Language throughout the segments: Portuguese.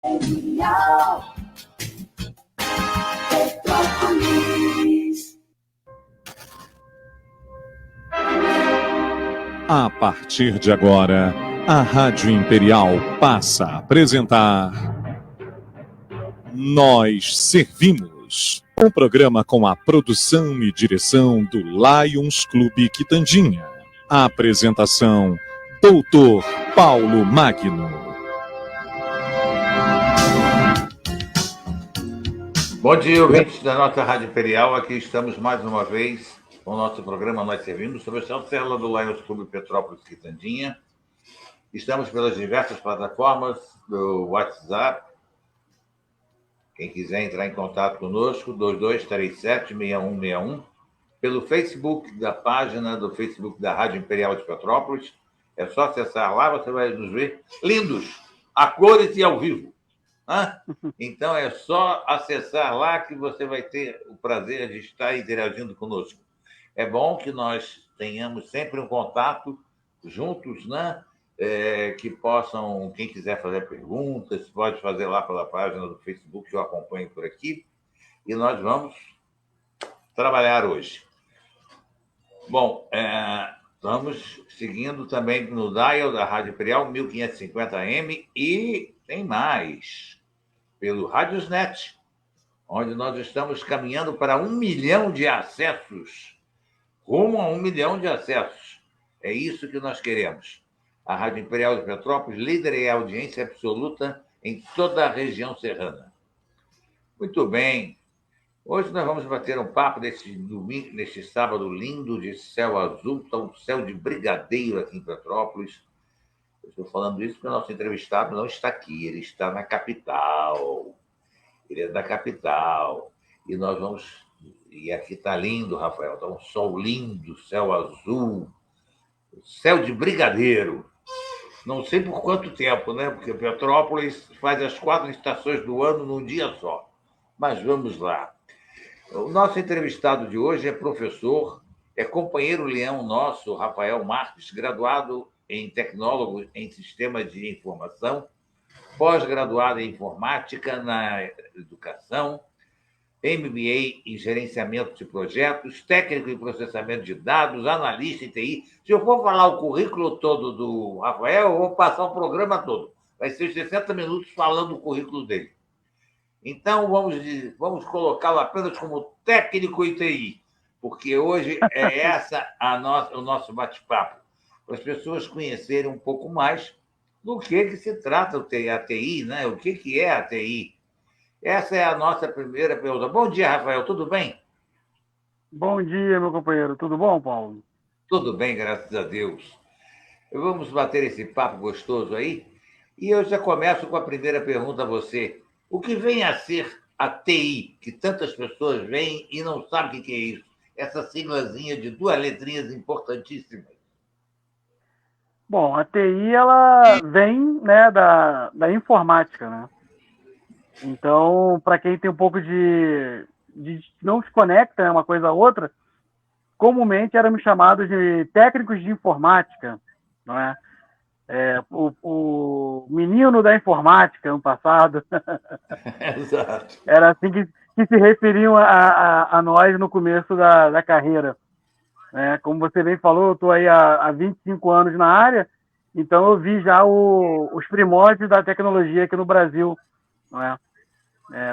A partir de agora, a Rádio Imperial passa a apresentar Nós Servimos, um programa com a produção e direção do Lions Clube Quitandinha. A apresentação, Doutor Paulo Magno. Bom dia, ouvintes da nossa Rádio Imperial. Aqui estamos mais uma vez com o nosso programa Nós Servimos, sob a chancela do Lions Clube Petrópolis Quitandinha. Estamos pelas diversas plataformas do WhatsApp. Quem quiser entrar em contato conosco, 2237-6161. Pelo Facebook, da página do Facebook da Rádio Imperial de Petrópolis. É só acessar lá, você vai nos ver lindos, a cores e ao vivo. Então é só acessar lá que você vai ter o prazer de estar interagindo conosco. É bom que nós tenhamos sempre um contato juntos, né? Que possam, quem quiser fazer perguntas, pode fazer lá pela página do Facebook, que eu acompanho por aqui. E nós vamos trabalhar hoje. Bom, estamos seguindo também no dial da Rádio Imperial, 1550M, e tem mais, pelo Radiosnet, onde nós estamos caminhando para 1 milhão de acessos, rumo a 1 milhão de acessos. É isso que nós queremos. A Rádio Imperial de Petrópolis, líder em audiência absoluta em toda a região serrana. Muito bem. Hoje nós vamos bater um papo neste sábado lindo de céu azul, um céu de brigadeiro aqui em Petrópolis. Eu estou falando isso porque o nosso entrevistado não está aqui, ele está na capital. Ele é da capital. E nós vamos... E aqui está lindo, Rafael. Está um sol lindo, céu azul, céu de brigadeiro. Não sei por quanto tempo, né? Porque Petrópolis faz as 4 estações do ano num dia só. Mas vamos lá. O nosso entrevistado de hoje é professor, é companheiro leão nosso, Rafael Marques, graduado em tecnólogo em sistemas de informação, pós-graduado em informática na educação, MBA em gerenciamento de projetos, técnico em processamento de dados, analista em TI. Se eu for falar o currículo todo do Rafael, eu vou passar o programa todo. Vai ser 60 minutos falando o currículo dele. Então, vamos colocá-lo apenas como técnico em TI, porque hoje é o nosso bate-papo, para as pessoas conhecerem um pouco mais do que se trata a TI, né? O que é a TI. Essa é a nossa primeira pergunta. Bom dia, Rafael, tudo bem? Bom dia, meu companheiro. Tudo bom, Paulo? Tudo bem, graças a Deus. Vamos bater esse papo gostoso aí, e eu já começo com a primeira pergunta a você. O que vem a ser a TI, que tantas pessoas veem e não sabem o que é isso? Essa siglazinha de 2 letrinhas importantíssimas. Bom, a TI, ela vem, né, da informática, né? Então, para quem tem um pouco de não se conecta, né, uma coisa a outra, comumente éramos chamados de técnicos de informática, não é? O menino da informática no passado. Exato. Era assim que se referiam a nós no começo da carreira. Como você bem falou, eu estou aí há 25 anos na área, então eu vi já os primórdios da tecnologia aqui no Brasil. Não é?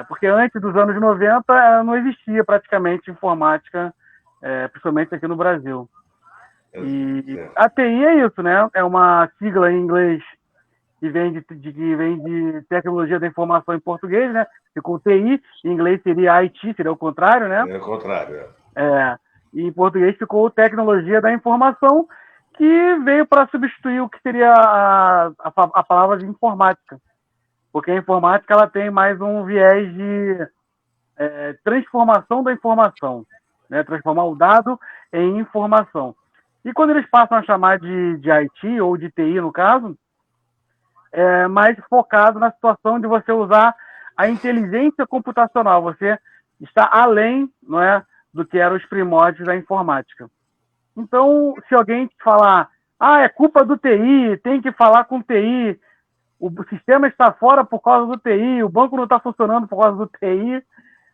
Porque antes dos anos 90 não existia praticamente informática, principalmente aqui no Brasil. E a TI é isso, né? É uma sigla em inglês que vem de tecnologia da informação em português, né? Ficou TI, em inglês seria IT, seria o contrário, né? É o contrário. E em português ficou tecnologia da informação, que veio para substituir o que seria a palavra de informática. Porque a informática ela tem mais um viés de transformação da informação, né? Transformar o dado em informação. E quando eles passam a chamar de IT, ou de TI, no caso, é mais focado na situação de você usar a inteligência computacional. Você está além, não é, do que eram os primórdios da informática. Então, se alguém te falar, é culpa do TI, tem que falar com TI, o sistema está fora por causa do TI, o banco não está funcionando por causa do TI.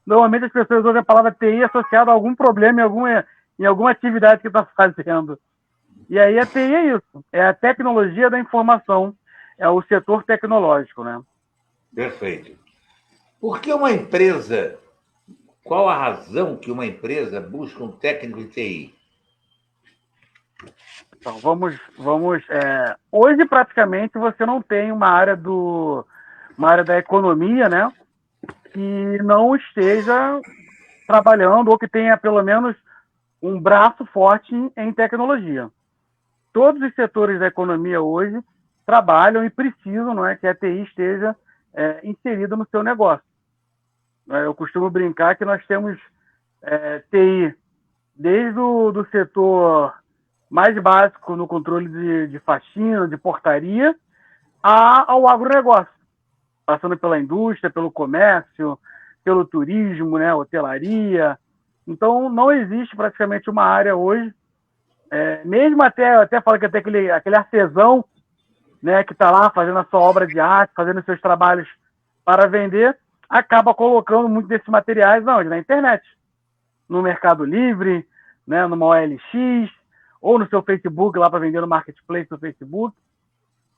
Normalmente as pessoas usam a palavra TI associada a algum problema em alguma atividade que está fazendo. E aí a TI é isso, é a tecnologia da informação, é o setor tecnológico, né? Perfeito. Por que uma empresa, qual a razão que uma empresa busca um técnico de TI? Então, hoje, praticamente, você não tem uma área da economia, né, que não esteja trabalhando ou que tenha, pelo menos, um braço forte em tecnologia. Todos os setores da economia hoje trabalham e precisam, não é, que a TI esteja inserida no seu negócio. Eu costumo brincar que nós temos TI desde do setor mais básico no controle de faxina, de portaria, ao agronegócio, passando pela indústria, pelo comércio, pelo turismo, né, hotelaria. Então, não existe praticamente uma área hoje, mesmo até falo que até aquele artesão, né, que está lá fazendo a sua obra de arte, fazendo seus trabalhos para vender, acaba colocando muitos desses materiais na internet, no Mercado Livre, né, numa OLX, ou no seu Facebook, lá para vender no Marketplace do Facebook.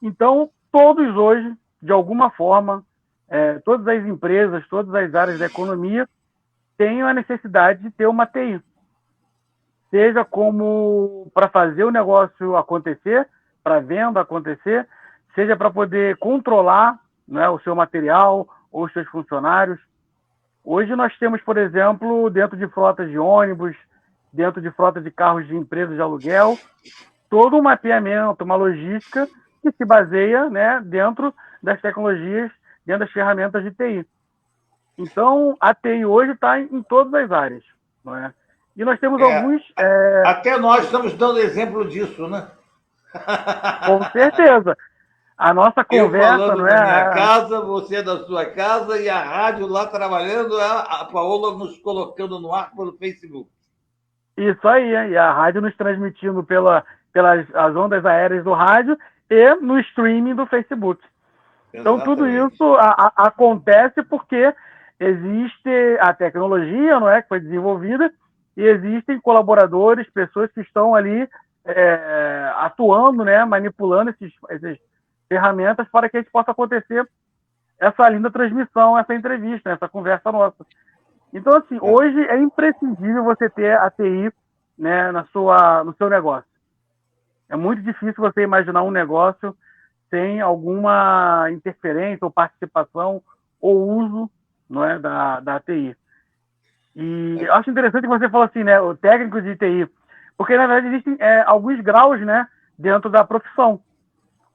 Então, todos hoje, de alguma forma, todas as empresas, todas as áreas da economia têm a necessidade de ter uma TI. Seja como para fazer o negócio acontecer, para a venda acontecer, seja para poder controlar, né, o seu material ou os seus funcionários. Hoje nós temos, por exemplo, dentro de frotas de ônibus, dentro de frotas de carros de empresas de aluguel, todo um mapeamento, uma logística que se baseia, né, dentro das tecnologias, dentro das ferramentas de TI. Então, a TI hoje está em todas as áreas, não é? E nós temos alguns... Até nós estamos dando exemplo disso, né? Com certeza. A nossa conversa, eu falando não da é? minha casa, você da sua casa, e a rádio lá trabalhando, a Paola nos colocando no ar pelo Facebook. Isso aí, e a rádio nos transmitindo pelas as ondas aéreas do rádio e no streaming do Facebook. Então, tudo isso acontece porque existe a tecnologia, não é, que foi desenvolvida, e existem colaboradores, pessoas que estão ali atuando, né, manipulando essas ferramentas para que a gente possa acontecer essa linda transmissão, essa entrevista, essa conversa nossa. Então, assim, hoje é imprescindível você ter a TI, né, no seu negócio. É muito difícil você imaginar um negócio sem alguma interferência ou participação ou uso, não é, da TI. E eu acho interessante que você falou assim, né, o técnico de TI, porque, na verdade, existem alguns graus, né, dentro da profissão.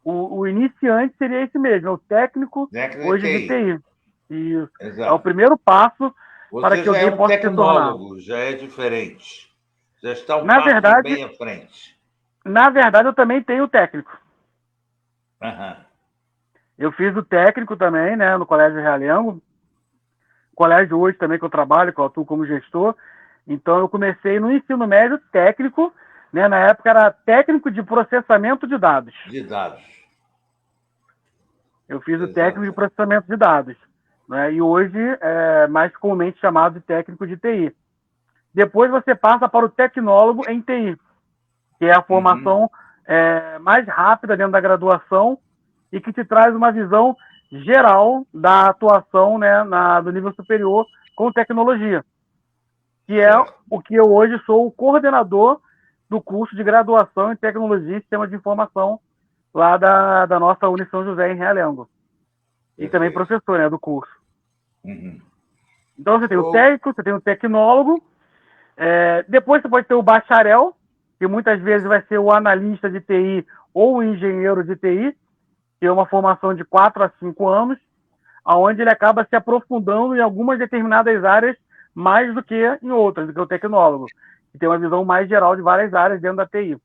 O iniciante seria esse mesmo, é o técnico hoje de TI. Isso. É o primeiro passo para que alguém possa se tornar. Já é diferente. Já está um passo bem à frente. Na verdade, eu também tenho o técnico. Uhum. Eu fiz o técnico também, né, no Colégio Realengo. Colégio hoje também que eu trabalho, que eu atuo como gestor. Então, eu comecei no ensino médio técnico, né, na época era técnico de processamento de dados. Eu fiz o técnico de processamento de dados, né, e hoje é mais comumente chamado de técnico de TI. Depois você passa para o tecnólogo em TI, que é a formação mais rápida dentro da graduação e que te traz uma visão geral da atuação, né, do nível superior com tecnologia, que é o que eu hoje sou o coordenador do curso de graduação em tecnologia e sistemas de informação lá da nossa Uni São José, em Realengo. E também professor, né, do curso. Então você tem o técnico, você tem o tecnólogo, depois você pode ter o bacharel, que muitas vezes vai ser o analista de TI ou o engenheiro de TI, que é uma formação de 4 a 5 anos, onde ele acaba se aprofundando em algumas determinadas áreas mais do que em outras, do que o tecnólogo, que tem uma visão mais geral de várias áreas dentro da TI.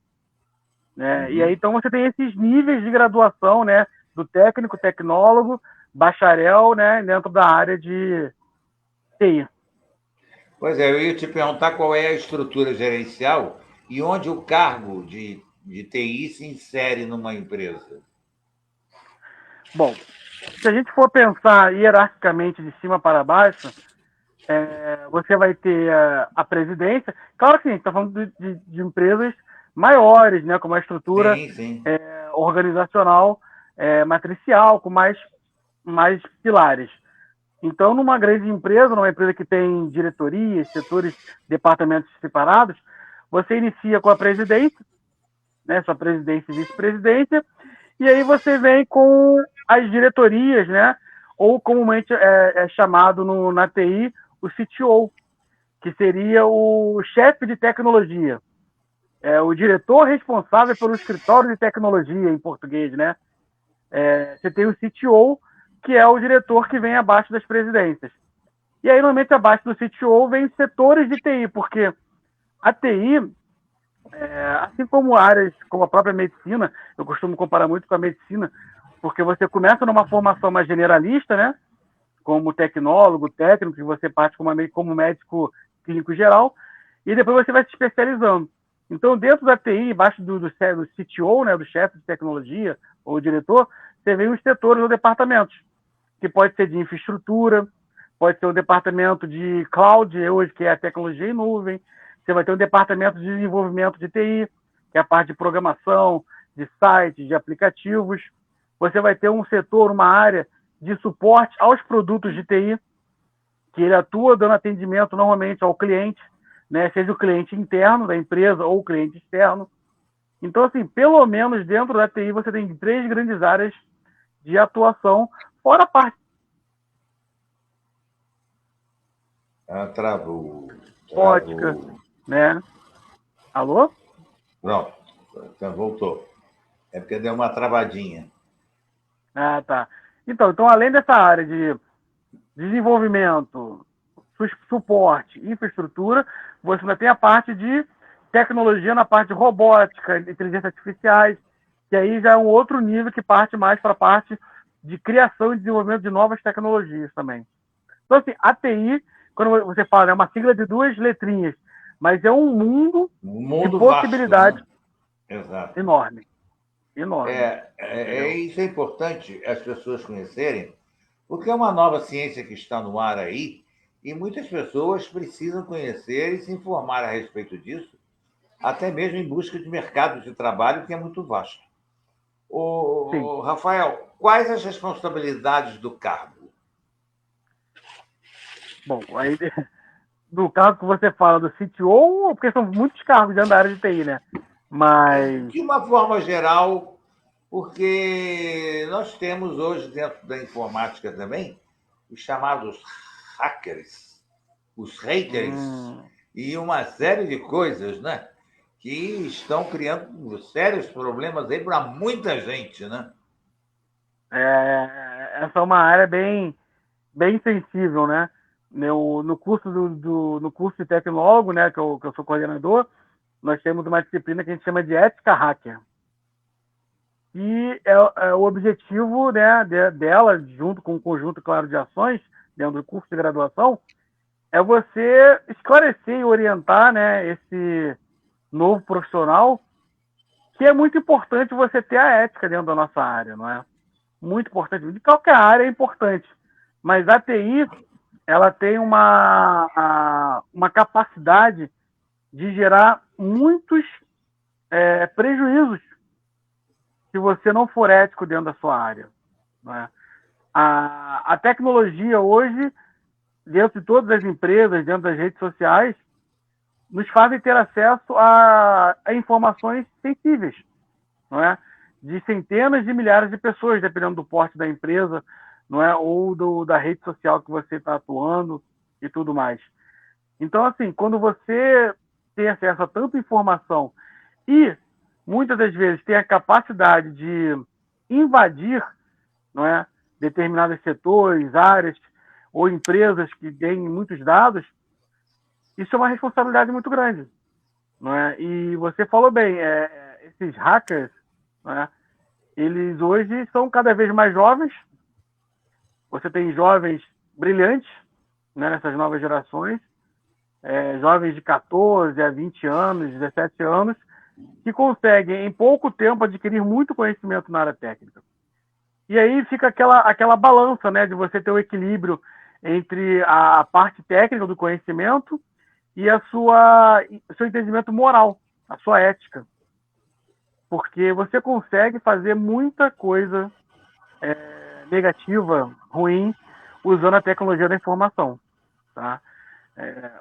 E aí, então, você tem esses níveis de graduação, né, do técnico, tecnólogo, bacharel, né, dentro da área de TI. Pois é, eu ia te perguntar qual é a estrutura gerencial e onde o cargo de TI se insere numa empresa. Bom, se a gente for pensar hierarquicamente de cima para baixo, você vai ter a presidência. Claro que a gente está falando de empresas maiores, né, com uma estrutura organizacional matricial, com mais pilares. Então, numa grande empresa, numa empresa que tem diretorias, setores, departamentos separados, você inicia com a presidência, né, sua presidência e vice-presidência, e aí você vem com as diretorias, né, ou comumente é chamado na TI o CTO, que seria o chefe de tecnologia, o diretor responsável pelo escritório de tecnologia em português, né? Você tem o CTO, que é o diretor que vem abaixo das presidências. E aí, normalmente, abaixo do CTO vem setores de TI, porque a TI, assim como áreas como a própria medicina, eu costumo comparar muito com a medicina, porque você começa numa formação mais generalista, né? Como tecnólogo, técnico, que você parte como médico clínico geral, e depois você vai se especializando. Então, dentro da TI, embaixo do CTO, né, do chefe de tecnologia ou diretor, você vê os setores ou departamentos, que pode ser de infraestrutura, pode ser o departamento de cloud, hoje, que é a tecnologia em nuvem, você vai ter um departamento de desenvolvimento de TI, que é a parte de programação, de sites, de aplicativos. Você vai ter um setor, uma área de suporte aos produtos de TI, que ele atua dando atendimento normalmente ao cliente, né, seja o cliente interno da empresa ou o cliente externo. Então, assim, pelo menos dentro da TI você tem 3 grandes áreas de atuação, fora a parte... Travou. Ótica, né? Alô? Pronto, então voltou. É porque deu uma travadinha. Ah, tá. Então, além dessa área de desenvolvimento, suporte, infraestrutura, você ainda tem a parte de tecnologia na parte de robótica, inteligência artificiais, que aí já é um outro nível que parte mais para a parte de criação e desenvolvimento de novas tecnologias também. Então, assim, a TI, quando você fala, é uma sigla de 2 letrinhas, mas é um mundo de possibilidades vasto, né? Exato. enorme. Isso é importante as pessoas conhecerem, porque é uma nova ciência que está no ar aí, e muitas pessoas precisam conhecer e se informar a respeito disso, até mesmo em busca de mercado de trabalho, que é muito vasto. Rafael, quais as responsabilidades do cargo? Bom, aí do cargo que você fala do CTO, porque são muitos cargos dentro da área de TI, né? Mas... De uma forma geral, porque nós temos hoje, dentro da informática também, os chamados hackers, os haters, e uma série de coisas, né? Que estão criando sérios problemas aí para muita gente, né? Essa é uma área bem sensível, né? No curso no curso de tecnólogo, né, que eu sou coordenador, nós temos uma disciplina que a gente chama de ética hacker. E o objetivo, né, dela, junto com um conjunto, claro, de ações, dentro do curso de graduação, é você esclarecer e orientar, né, esse novo profissional, que é muito importante você ter a ética dentro da nossa área, não é? Muito importante. De qualquer área é importante. Mas a TI, ela tem uma capacidade de gerar muitos prejuízos se você não for ético dentro da sua área. Né? A tecnologia hoje, dentro de todas as empresas, dentro das redes sociais, nos fazem ter acesso a informações sensíveis, não é? De centenas de milhares de pessoas, dependendo do porte da empresa, não é? Ou da rede social que você está atuando e tudo mais. Então, assim, quando você tem acesso a tanta informação e, muitas das vezes, tem a capacidade de invadir, não é? Determinados setores, áreas ou empresas que têm muitos dados, isso é uma responsabilidade muito grande. Não é? E você falou bem, esses hackers, não é? Eles hoje são cada vez mais jovens. Você tem jovens brilhantes, né, nessas novas gerações, jovens de 14 a 20 anos, 17 anos, que conseguem, em pouco tempo, adquirir muito conhecimento na área técnica. E aí fica aquela balança, né, de você ter o equilíbrio entre a parte técnica do conhecimento e o seu entendimento moral, a sua ética. Porque você consegue fazer muita coisa negativa, ruim, usando a tecnologia da informação. Tá?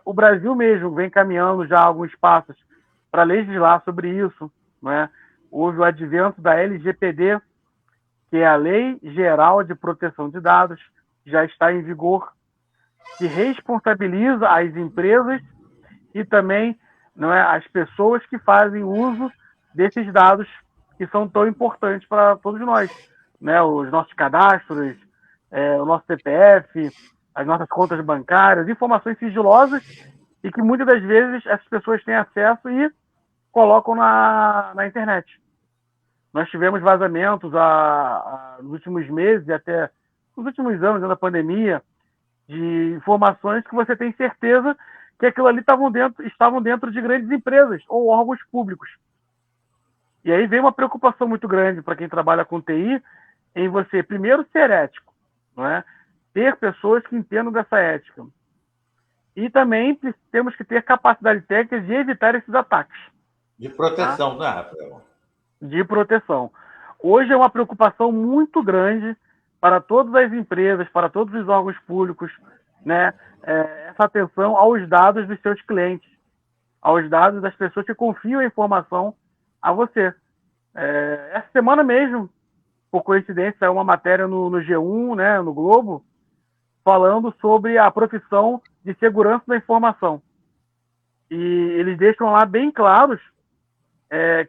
O Brasil mesmo vem caminhando já alguns passos para legislar sobre isso. Né? Houve o advento da LGPD, que é a Lei Geral de Proteção de Dados, que já está em vigor, que responsabiliza as empresas e também, não é, as pessoas que fazem uso desses dados que são tão importantes para todos nós. Né? Os nossos cadastros, o nosso CPF, as nossas contas bancárias, informações sigilosas e que muitas das vezes essas pessoas têm acesso e colocam na internet. Nós tivemos vazamentos nos últimos meses e até nos últimos anos da pandemia de informações que você tem certeza que aquilo ali estavam dentro de grandes empresas ou órgãos públicos. E aí vem uma preocupação muito grande para quem trabalha com TI em você, primeiro, ser ético, não é? Ter pessoas que entendam dessa ética. E também temos que ter capacidade técnica de evitar esses ataques. De proteção, tá? Né, Rafael? De proteção. Hoje é uma preocupação muito grande para todas as empresas, para todos os órgãos públicos, né? Essa atenção aos dados dos seus clientes, aos dados das pessoas que confiam a informação a você. Essa semana mesmo, por coincidência, saiu uma matéria no G1, né, no Globo, falando sobre a profissão de segurança da informação. E eles deixam lá bem claros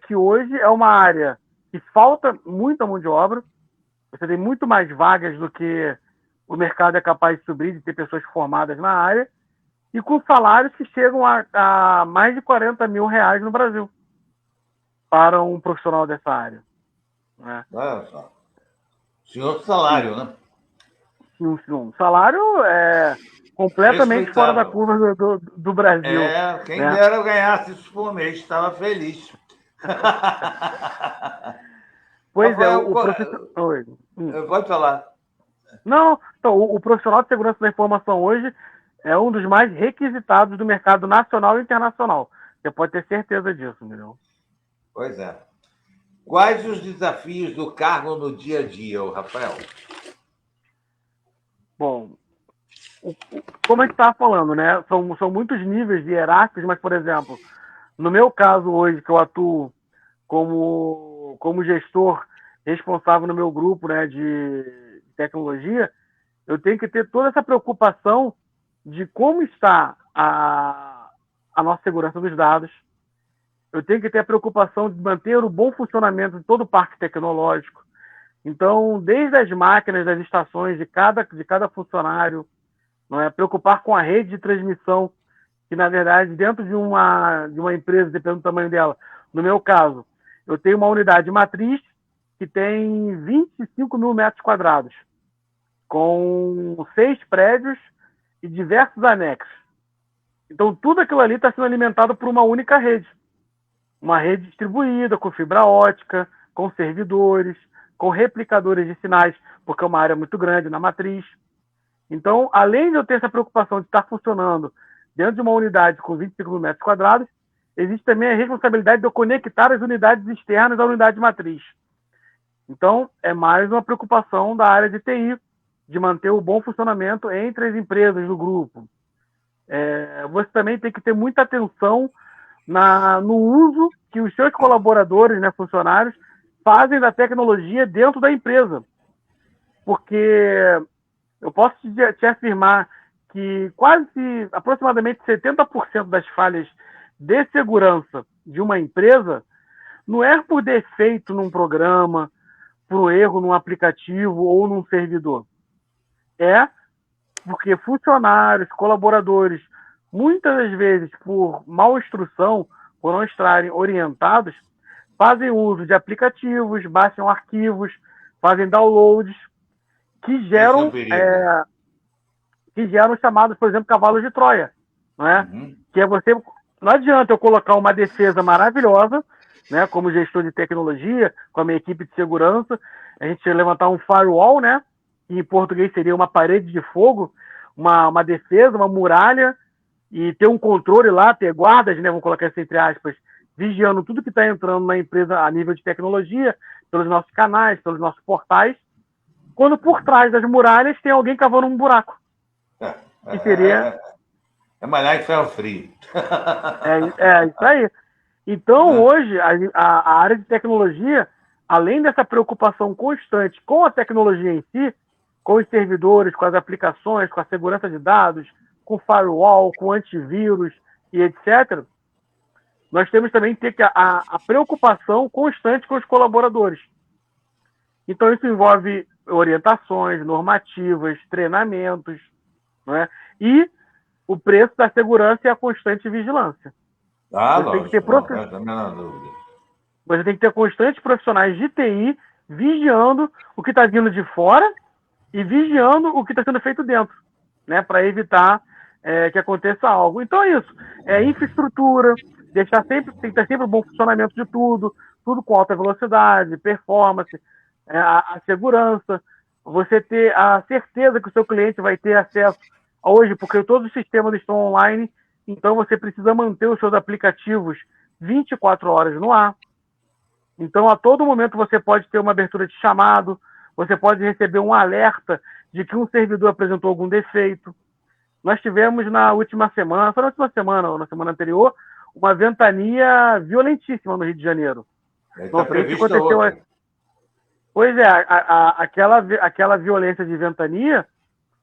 que hoje é uma área que falta muita mão de obra, você tem muito mais vagas do que o mercado é capaz de subir, de ter pessoas formadas na área, e com salários que chegam a mais de 40 mil reais no Brasil para um profissional dessa área. Né? Olha só. Senhor salário, né? Um salário completamente fora da curva do Brasil. Quem dera eu ganhasse isso por mês, estava feliz. Pois Rafael, o profissional... Pode falar. Não, então, o profissional de segurança da informação hoje é um dos mais requisitados do mercado nacional e internacional. Você pode ter certeza disso, entendeu? Pois é. Quais os desafios do cargo no dia a dia, Rafael? Bom, como a gente estava falando, né? São muitos níveis hierárquicos, mas, por exemplo, no meu caso hoje, que eu atuo como gestor responsável no meu grupo, né, de tecnologia, eu tenho que ter toda essa preocupação de como está a nossa segurança dos dados. Eu tenho que ter a preocupação de manter o bom funcionamento de todo o parque tecnológico. Então, desde as máquinas, das estações, de cada funcionário, não é? Preocupar com a rede de transmissão, que, na verdade, dentro de uma empresa, dependendo do tamanho dela, no meu caso, eu tenho uma unidade matriz que tem 25 mil metros quadrados, com 6 prédios e diversos anexos. Então, tudo aquilo ali está sendo alimentado por uma única rede. Uma rede distribuída, com fibra ótica, com servidores, com replicadores de sinais, porque é uma área muito grande na matriz. Então, além de eu ter essa preocupação de estar funcionando dentro de uma unidade com 25 mil metros quadrados, existe também a responsabilidade de eu conectar as unidades externas à unidade matriz. Então, é mais uma preocupação da área de TI, de manter o bom funcionamento entre as empresas do grupo. Você também tem que ter muita atenção no uso que os seus colaboradores, né, funcionários, fazem da tecnologia dentro da empresa. Porque eu posso te afirmar que aproximadamente 70% das falhas de segurança de uma empresa não é por defeito num programa, por erro num aplicativo ou num servidor. É porque funcionários, colaboradores, muitas das vezes por mal instrução, por não estarem orientados, fazem uso de aplicativos, baixam arquivos, fazem downloads, que geram chamados, por exemplo, cavalos de Troia. Não é? Que é você... Não adianta eu colocar uma defesa maravilhosa, né, como gestor de tecnologia, com a minha equipe de segurança, a gente levantar um firewall, né? Que em português seria uma parede de fogo, uma defesa, uma muralha, e ter um controle lá, ter guardas, né? Vamos colocar isso entre aspas, vigiando tudo que está entrando na empresa a nível de tecnologia, pelos nossos canais, pelos nossos portais, quando por trás das muralhas tem alguém cavando um buraco. Que seria... É malhar em ferro frio. É isso aí. Então, hoje, a área de tecnologia, além dessa preocupação constante com a tecnologia em si, com os servidores, com as aplicações, com a segurança de dados, com firewall, com antivírus e etc., nós temos também que ter a preocupação constante com os colaboradores. Então, isso envolve orientações, normativas, treinamentos, né? E o preço da segurança e a constante vigilância. Lógico, você tem que ter constantes profissionais de TI vigiando o que está vindo de fora e vigiando o que está sendo feito dentro, né, para evitar que aconteça algo. Então é isso. Infraestrutura, tem que ter sempre o bom funcionamento de tudo com alta velocidade, performance, a segurança, você ter a certeza que o seu cliente vai ter acesso hoje, porque todos os sistemas estão online, então você precisa manter os seus aplicativos 24 horas no ar. Então, a todo momento você pode ter uma abertura de chamado, você pode receber um alerta de que um servidor apresentou algum defeito. Nós tivemos na última semana, foi na última semana ou na semana anterior, uma ventania violentíssima no Rio de Janeiro. Está previsto outra. Pois é, aquela violência de ventania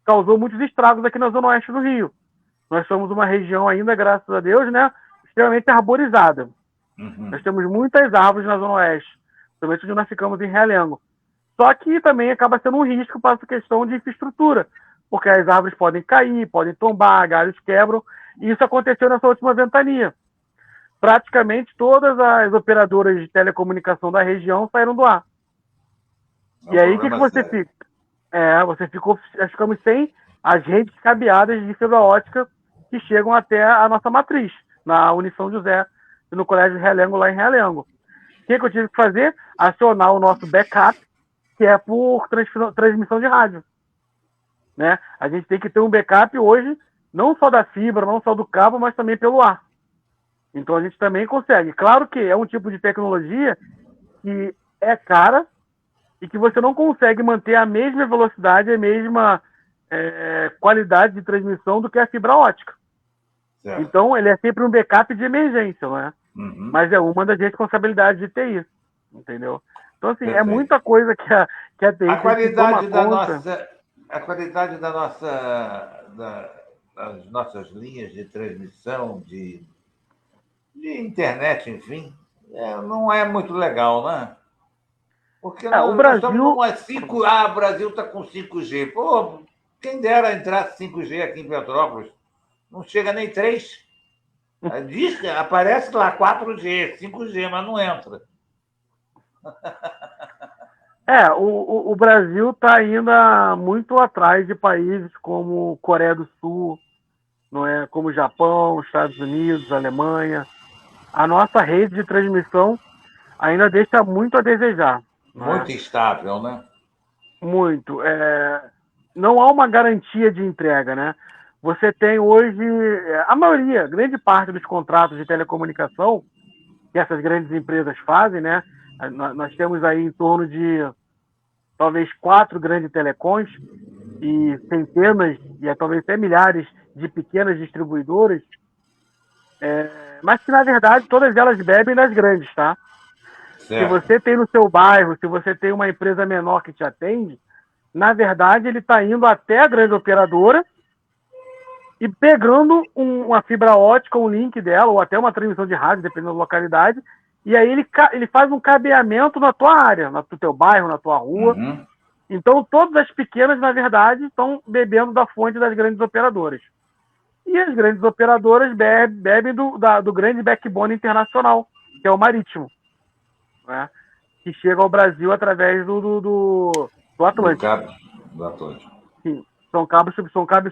causou muitos estragos aqui na Zona Oeste do Rio. Nós somos uma região ainda, graças a Deus, né, extremamente arborizada. Nós temos muitas árvores na Zona Oeste, principalmente onde nós ficamos em Realengo. Só que também acaba sendo um risco para essa questão de infraestrutura, porque as árvores podem cair, podem tombar, galhos quebram, e isso aconteceu nessa última ventania. Praticamente todas as operadoras de telecomunicação da região saíram do ar. E aí, o que você fica? Nós ficamos sem as redes cabeadas de fibra ótica que chegam até a nossa matriz, na Unição José, no Colégio Realengo, lá em Realengo. O que eu tive que fazer? Acionar o nosso backup, que é por transmissão de rádio. Né? A gente tem que ter um backup hoje, não só da fibra, não só do cabo, mas também pelo ar. Então a gente também consegue. Claro que é um tipo de tecnologia que é cara e que você não consegue manter a mesma velocidade, a mesma qualidade de transmissão do que a fibra ótica. Certo. Então ele é sempre um backup de emergência, não é? Mas é uma das responsabilidades de TI, entendeu? Então, assim, é muita coisa que a TI a qualidade da nossa, a qualidade das nossas linhas de transmissão, de internet, enfim, não é muito legal, né? Porque o Brasil... o Brasil está com 5G. Pô, quem dera entrar 5G aqui em Petrópolis. Não chega nem 3. Diz que aparece lá 4G, 5G, mas não entra. O Brasil está ainda muito atrás de países como Coreia do Sul, não é? Como Japão, Estados Unidos, Alemanha. A nossa rede de transmissão ainda deixa muito a desejar. Muito instável, né? Muito. Não há uma garantia de entrega, né? Você tem hoje, a maioria, grande parte dos contratos de telecomunicação que essas grandes empresas fazem, né? Nós temos aí em torno de talvez 4 grandes telecoms e centenas, e talvez até milhares de pequenas distribuidoras, mas que, na verdade, todas elas bebem das grandes, tá? Certo. Se você tem no seu bairro, se você tem uma empresa menor que te atende, na verdade, ele está indo até a grande operadora e pegando uma fibra ótica, um link dela, ou até uma transmissão de rádio, dependendo da localidade, e aí ele faz um cabeamento na tua área, no teu bairro, na tua rua. Então, todas as pequenas, na verdade, estão bebendo da fonte das grandes operadoras. E as grandes operadoras bebem do grande backbone internacional, que é o marítimo, né? Que chega ao Brasil através do Atlântico. Do Atlântico. Sim, são cabos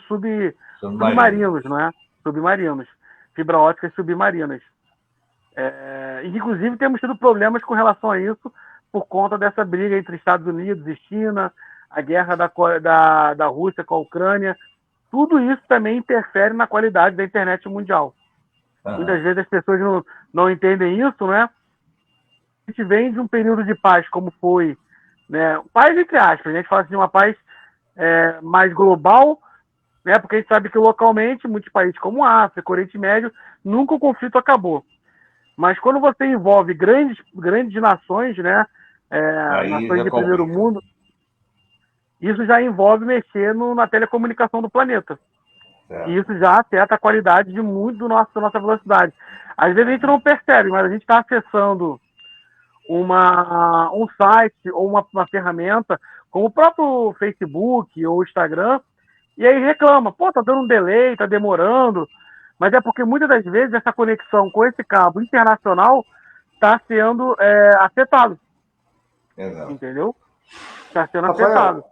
submarinos, não é? Submarinos. Fibra ótica submarinas. Inclusive, temos tido problemas com relação a isso, por conta dessa briga entre Estados Unidos e China, a guerra da Rússia com a Ucrânia. Tudo isso também interfere na qualidade da internet mundial. Muitas vezes as pessoas não entendem isso, né? A gente vem de um período de paz, como foi, né? Paz entre aspas, a gente fala assim, uma paz mais global, né? Porque a gente sabe que localmente, muitos países como a África, Oriente Médio, nunca o conflito acabou. Mas quando você envolve grandes nações, né? Nações de primeiro mundo, isso já envolve mexer na telecomunicação do planeta. E isso já afeta a qualidade de muito da nossa velocidade. Às vezes a gente não percebe, mas a gente está acessando um site ou uma ferramenta, como o próprio Facebook ou Instagram, e aí reclama, pô, tá dando um delay, tá demorando, mas é porque muitas das vezes essa conexão com esse cabo internacional está sendo afetado. Exato. Entendeu? Está sendo Rafael, afetado.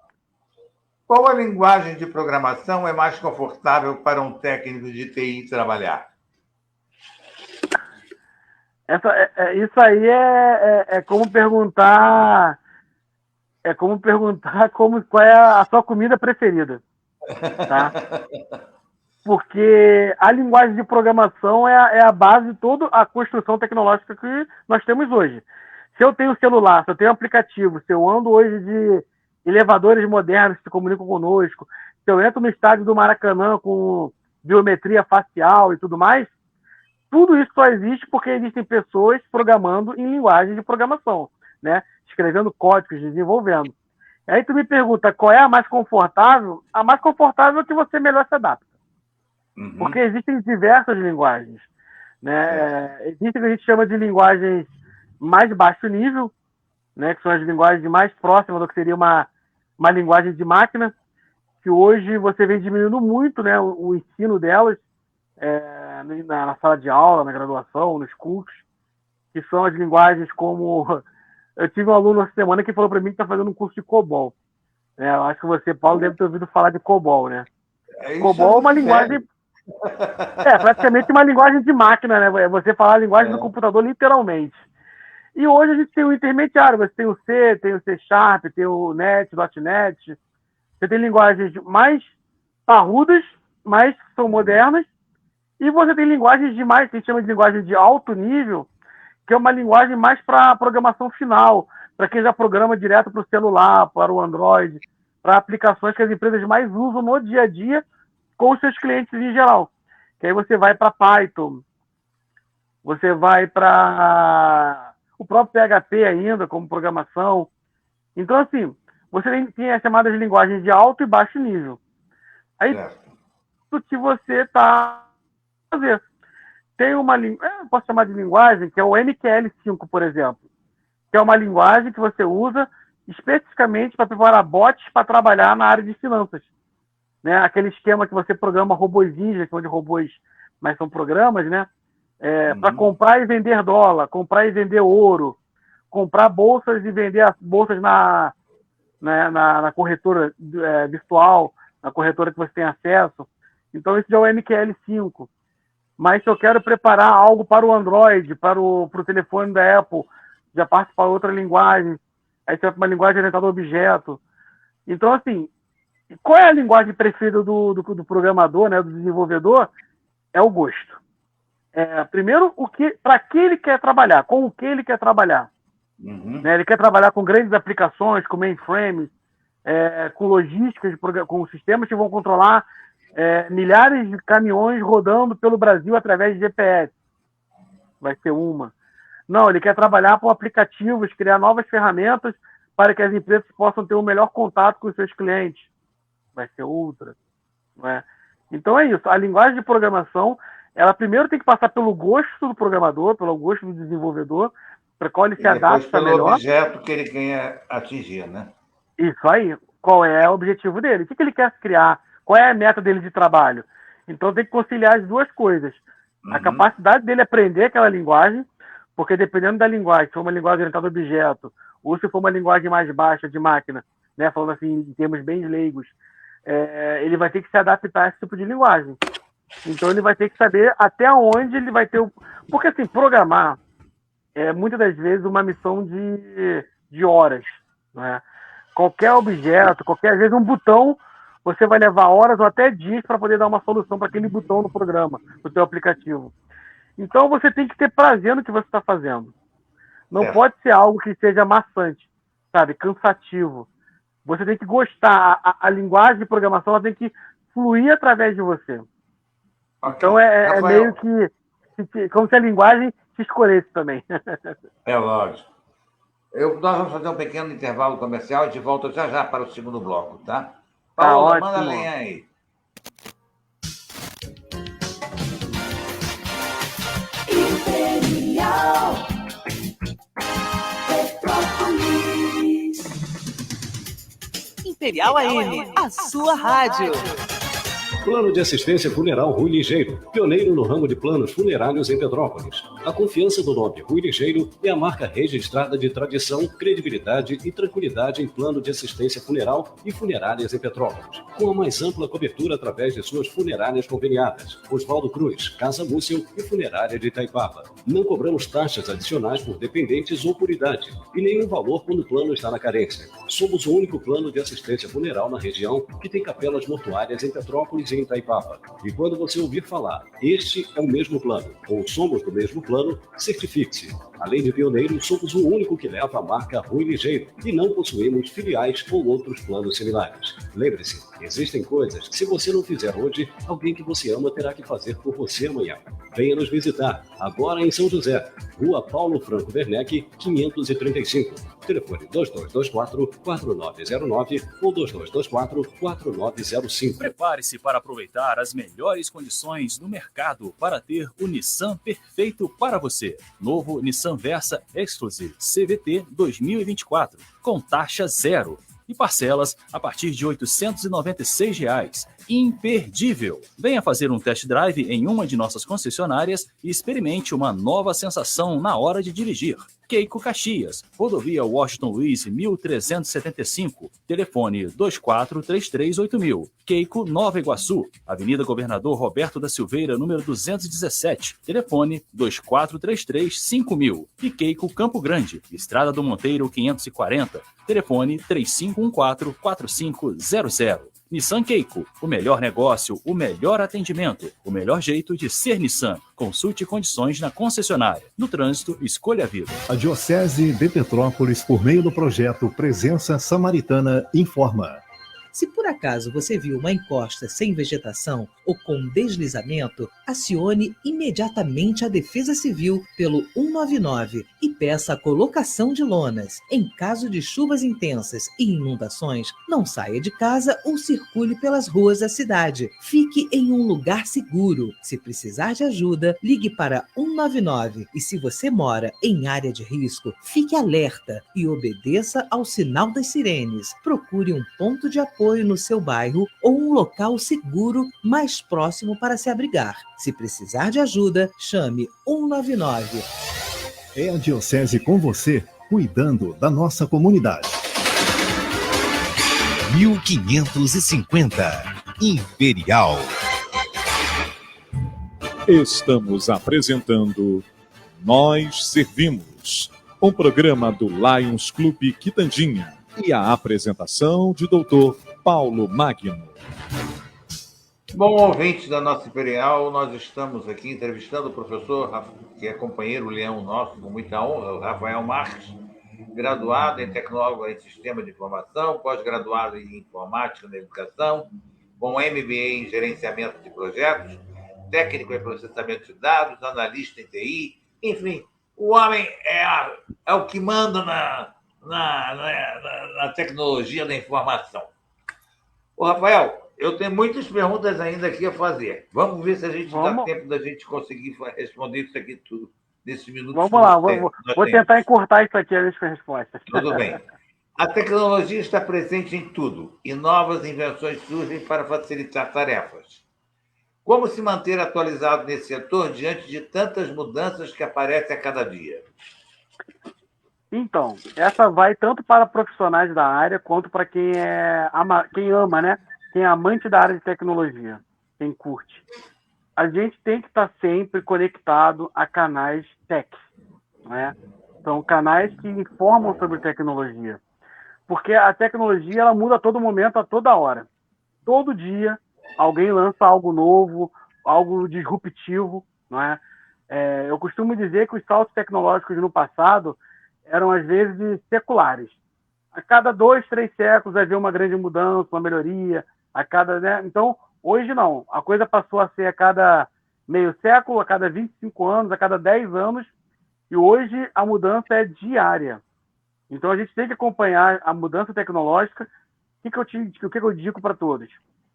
Qual a linguagem de programação é mais confortável para um técnico de TI trabalhar? Isso aí é como perguntar. É como perguntar qual é a sua comida preferida. Tá? Porque a linguagem de programação é a base de toda a construção tecnológica que nós temos hoje. Se eu tenho celular, se eu tenho aplicativo, se eu ando hoje de elevadores modernos que se comunicam conosco, se eu entro no estádio do Maracanã com biometria facial e tudo mais, tudo isso só existe porque existem pessoas programando em linguagem de programação, né? Escrevendo códigos, desenvolvendo. Aí tu me pergunta qual é a mais confortável? A mais confortável é que você melhor se adapta. Porque existem diversas linguagens, né? Existem o que a gente chama de linguagens mais baixo nível, né? Que são as linguagens mais próximas do que seria uma linguagem de máquina, que hoje você vem diminuindo muito, né? O ensino delas na sala de aula, na graduação, nos cursos, que são as linguagens como... Eu tive um aluno essa semana que falou para mim que está fazendo um curso de COBOL. Eu acho que você, Paulo, deve ter ouvido falar de COBOL, né? COBOL é uma linguagem... praticamente uma linguagem de máquina, né? Você falar a linguagem do computador, literalmente. E hoje a gente tem o intermediário. Você tem o C, tem o C#, tem o .NET, .NET. Você tem linguagens mais parrudas, mas são modernas. E você tem linguagens que a gente chama de linguagem de alto nível, que é uma linguagem mais para programação final, para quem já programa direto para o celular, para o Android, para aplicações que as empresas mais usam no dia a dia com os seus clientes em geral. Que aí você vai para Python, você vai para o próprio PHP ainda, como programação. Então, assim, você tem as chamadas linguagens de alto e baixo nível. Aí, o que você está fazendo? Tem uma linguagem, posso chamar de linguagem, que é o MQL5, por exemplo, que é uma linguagem que você usa especificamente para preparar bots para trabalhar na área de finanças. Né? Aquele esquema que você programa robozinhos, que são de robôs, mas são programas, né? Para comprar e vender dólar, comprar e vender ouro, comprar bolsas e vender as bolsas na corretora virtual, na corretora que você tem acesso. Então, isso já é o MQL5. Mas se eu quero preparar algo para o Android, para o telefone da Apple, já parte para outra linguagem, aí você vai para uma linguagem orientada a objeto. Então, assim, qual é a linguagem preferida do programador, né, do desenvolvedor? É o gosto. Primeiro, para que ele quer trabalhar, com o que ele quer trabalhar. Né, ele quer trabalhar com grandes aplicações, com mainframes, com logísticas, com sistemas que vão controlar milhares de caminhões rodando pelo Brasil através de GPS. Vai ser uma. Não, ele quer trabalhar com aplicativos, criar novas ferramentas para que as empresas possam ter um melhor contato com os seus clientes. Vai ser outra. Não é? Então é isso. A linguagem de programação, ela primeiro tem que passar pelo gosto do programador, pelo gosto do desenvolvedor, para qual ele se adapta melhor. Pelo objeto que ele quer atingir, né? Isso aí. Qual é o objetivo dele? O que ele quer criar? Qual é a meta dele de trabalho? Então tem que conciliar as duas coisas. A capacidade dele aprender aquela linguagem, porque dependendo da linguagem, se for uma linguagem orientada a objeto, ou se for uma linguagem mais baixa de máquina, né, falando assim em termos bem leigos, ele vai ter que se adaptar a esse tipo de linguagem. Então ele vai ter que saber até onde ele vai ter... Porque assim, programar é muitas das vezes uma missão de de horas, né? Qualquer objeto, às vezes um botão, você vai levar horas ou até dias para poder dar uma solução para aquele botão no programa, no seu aplicativo. Então você tem que ter prazer no que você está fazendo. Não pode ser algo que seja maçante, sabe, cansativo. Você tem que gostar. A linguagem de programação ela tem que fluir através de você. Okay. Então é meio que como se a linguagem te escolhesse também. É lógico. Nós vamos fazer um pequeno intervalo comercial e de volta já para o segundo bloco, tá? Paola, manda a lenha aí. Imperial AM, a sua rádio. Plano de Assistência Funeral Rui Ligeiro, pioneiro no ramo de planos funerários em Petrópolis. A confiança do nome Rui Ligeiro é a marca registrada de tradição, credibilidade e tranquilidade em plano de assistência funeral e funerárias em Petrópolis, com a mais ampla cobertura através de suas funerárias conveniadas, Oswaldo Cruz, Casa Múcio e Funerária de Itaipava. Não cobramos taxas adicionais por dependentes ou por idade, e nenhum valor quando o plano está na carência. Somos o único plano de assistência funeral na região que tem capelas mortuárias em Petrópolis e em Itaipava. E quando você ouvir falar, este é o mesmo plano, ou somos do mesmo plano, certifique-se. Além de pioneiro, somos o único que leva a marca Rui Ligeiro e não possuímos filiais ou outros planos similares. Lembre-se, existem coisas que se você não fizer hoje, alguém que você ama terá que fazer por você amanhã. Venha nos visitar, agora em São José, Rua Paulo Franco Werneck, 535. Telefone 2224-4909 ou 2224-4905. Prepare-se para aproveitar as melhores condições no mercado para ter o Nissan perfeito para você. Novo Nissan Versa Exclusive CVT 2024, com taxa zero e parcelas a partir de R$ 896. Imperdível! Venha fazer um test drive em uma de nossas concessionárias e experimente uma nova sensação na hora de dirigir. Queico Caxias, Rodovia Washington Luiz 1375, telefone 24338000. Queico Nova Iguaçu, Avenida Governador Roberto da Silveira, número 217, telefone 24335000. E Queico Campo Grande, Estrada do Monteiro 540, telefone 3514-4500. Nissan Queico, o melhor negócio, o melhor atendimento, o melhor jeito de ser Nissan. Consulte condições na concessionária. No trânsito, escolha a vida. A Diocese de Petrópolis, por meio do projeto Presença Samaritana, informa. Se por acaso você viu uma encosta sem vegetação ou com deslizamento, acione imediatamente a Defesa Civil pelo 199 e peça a colocação de lonas. Em caso de chuvas intensas e inundações, não saia de casa ou circule pelas ruas da cidade. Fique em um lugar seguro. Se precisar de ajuda, ligue para 199 e se você mora em área de risco, fique alerta e obedeça ao sinal das sirenes. Procure um ponto de apoio no seu bairro ou um local seguro mais próximo para se abrigar. Se precisar de ajuda, chame 199. É a Diocese com você, cuidando da nossa comunidade. 1550 Imperial. Estamos apresentando Nós Servimos, um programa do Lions Clube Quitandinha e a apresentação de Dr. Paulo Magno. Bom, ouvintes da nossa Imperial, nós estamos aqui entrevistando o professor, que é companheiro leão nosso, com muita honra, o Rafael Marques, graduado em tecnólogo em sistema de informação, pós-graduado em informática na educação, com MBA em gerenciamento de projetos, técnico em processamento de dados, analista em TI, enfim, o homem é o que manda na tecnologia da informação. Ô, Rafael, eu tenho muitas perguntas ainda aqui a fazer. Vamos ver se a gente dá tempo da gente conseguir responder isso aqui tudo nesses minutos. Vamos lá, vou tentar encurtar isso aqui as respostas. Tudo bem. A tecnologia está presente em tudo e novas invenções surgem para facilitar tarefas. Como se manter atualizado nesse setor diante de tantas mudanças que aparecem a cada dia? Então, essa vai tanto para profissionais da área quanto para quem ama, né? Quem é amante da área de tecnologia, quem curte. A gente tem que estar sempre conectado a canais tech, né? São canais que informam sobre tecnologia. Porque a tecnologia ela muda a todo momento, a toda hora. Todo dia alguém lança algo novo, algo disruptivo, não é? Eu costumo dizer que os saltos tecnológicos no passado eram, às vezes, seculares. A cada 2, 3 séculos havia uma grande mudança, uma melhoria. Né? Então, hoje não. A coisa passou a ser a cada meio século, a cada 25 anos, a cada 10 anos, e hoje a mudança é diária. Então, a gente tem que acompanhar a mudança tecnológica. O que eu digo para todos?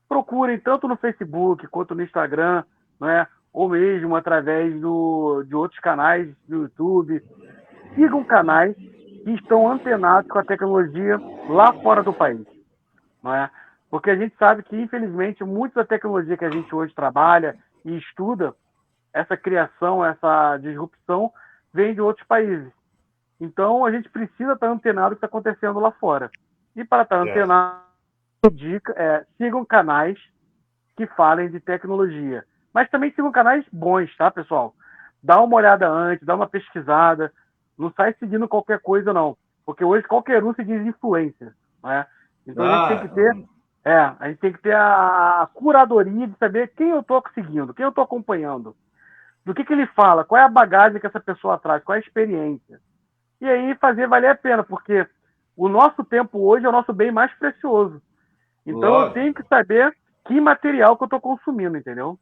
Procurem tanto no Facebook quanto no Instagram, não é? Ou mesmo através de outros canais do YouTube. Sigam canais que estão antenados com a tecnologia lá fora do país. Não é? Porque a gente sabe que, infelizmente, muita da tecnologia que a gente hoje trabalha e estuda, essa criação, essa disrupção, vem de outros países. Então, a gente precisa estar antenado com o que está acontecendo lá fora. E para estar antenado, sigam canais que falem de tecnologia. Mas também sigam canais bons, tá, pessoal? Dá uma olhada antes, dá uma pesquisada. Não sai seguindo qualquer coisa, não. Porque hoje qualquer um se diz influencer. Né? Então a gente tem que ter a curadoria de saber quem eu estou seguindo, quem eu estou acompanhando. Do que ele fala, qual é a bagagem que essa pessoa traz, qual é a experiência. E aí fazer valer a pena, porque o nosso tempo hoje é o nosso bem mais precioso. Então eu tenho que saber que material que eu estou consumindo, entendeu?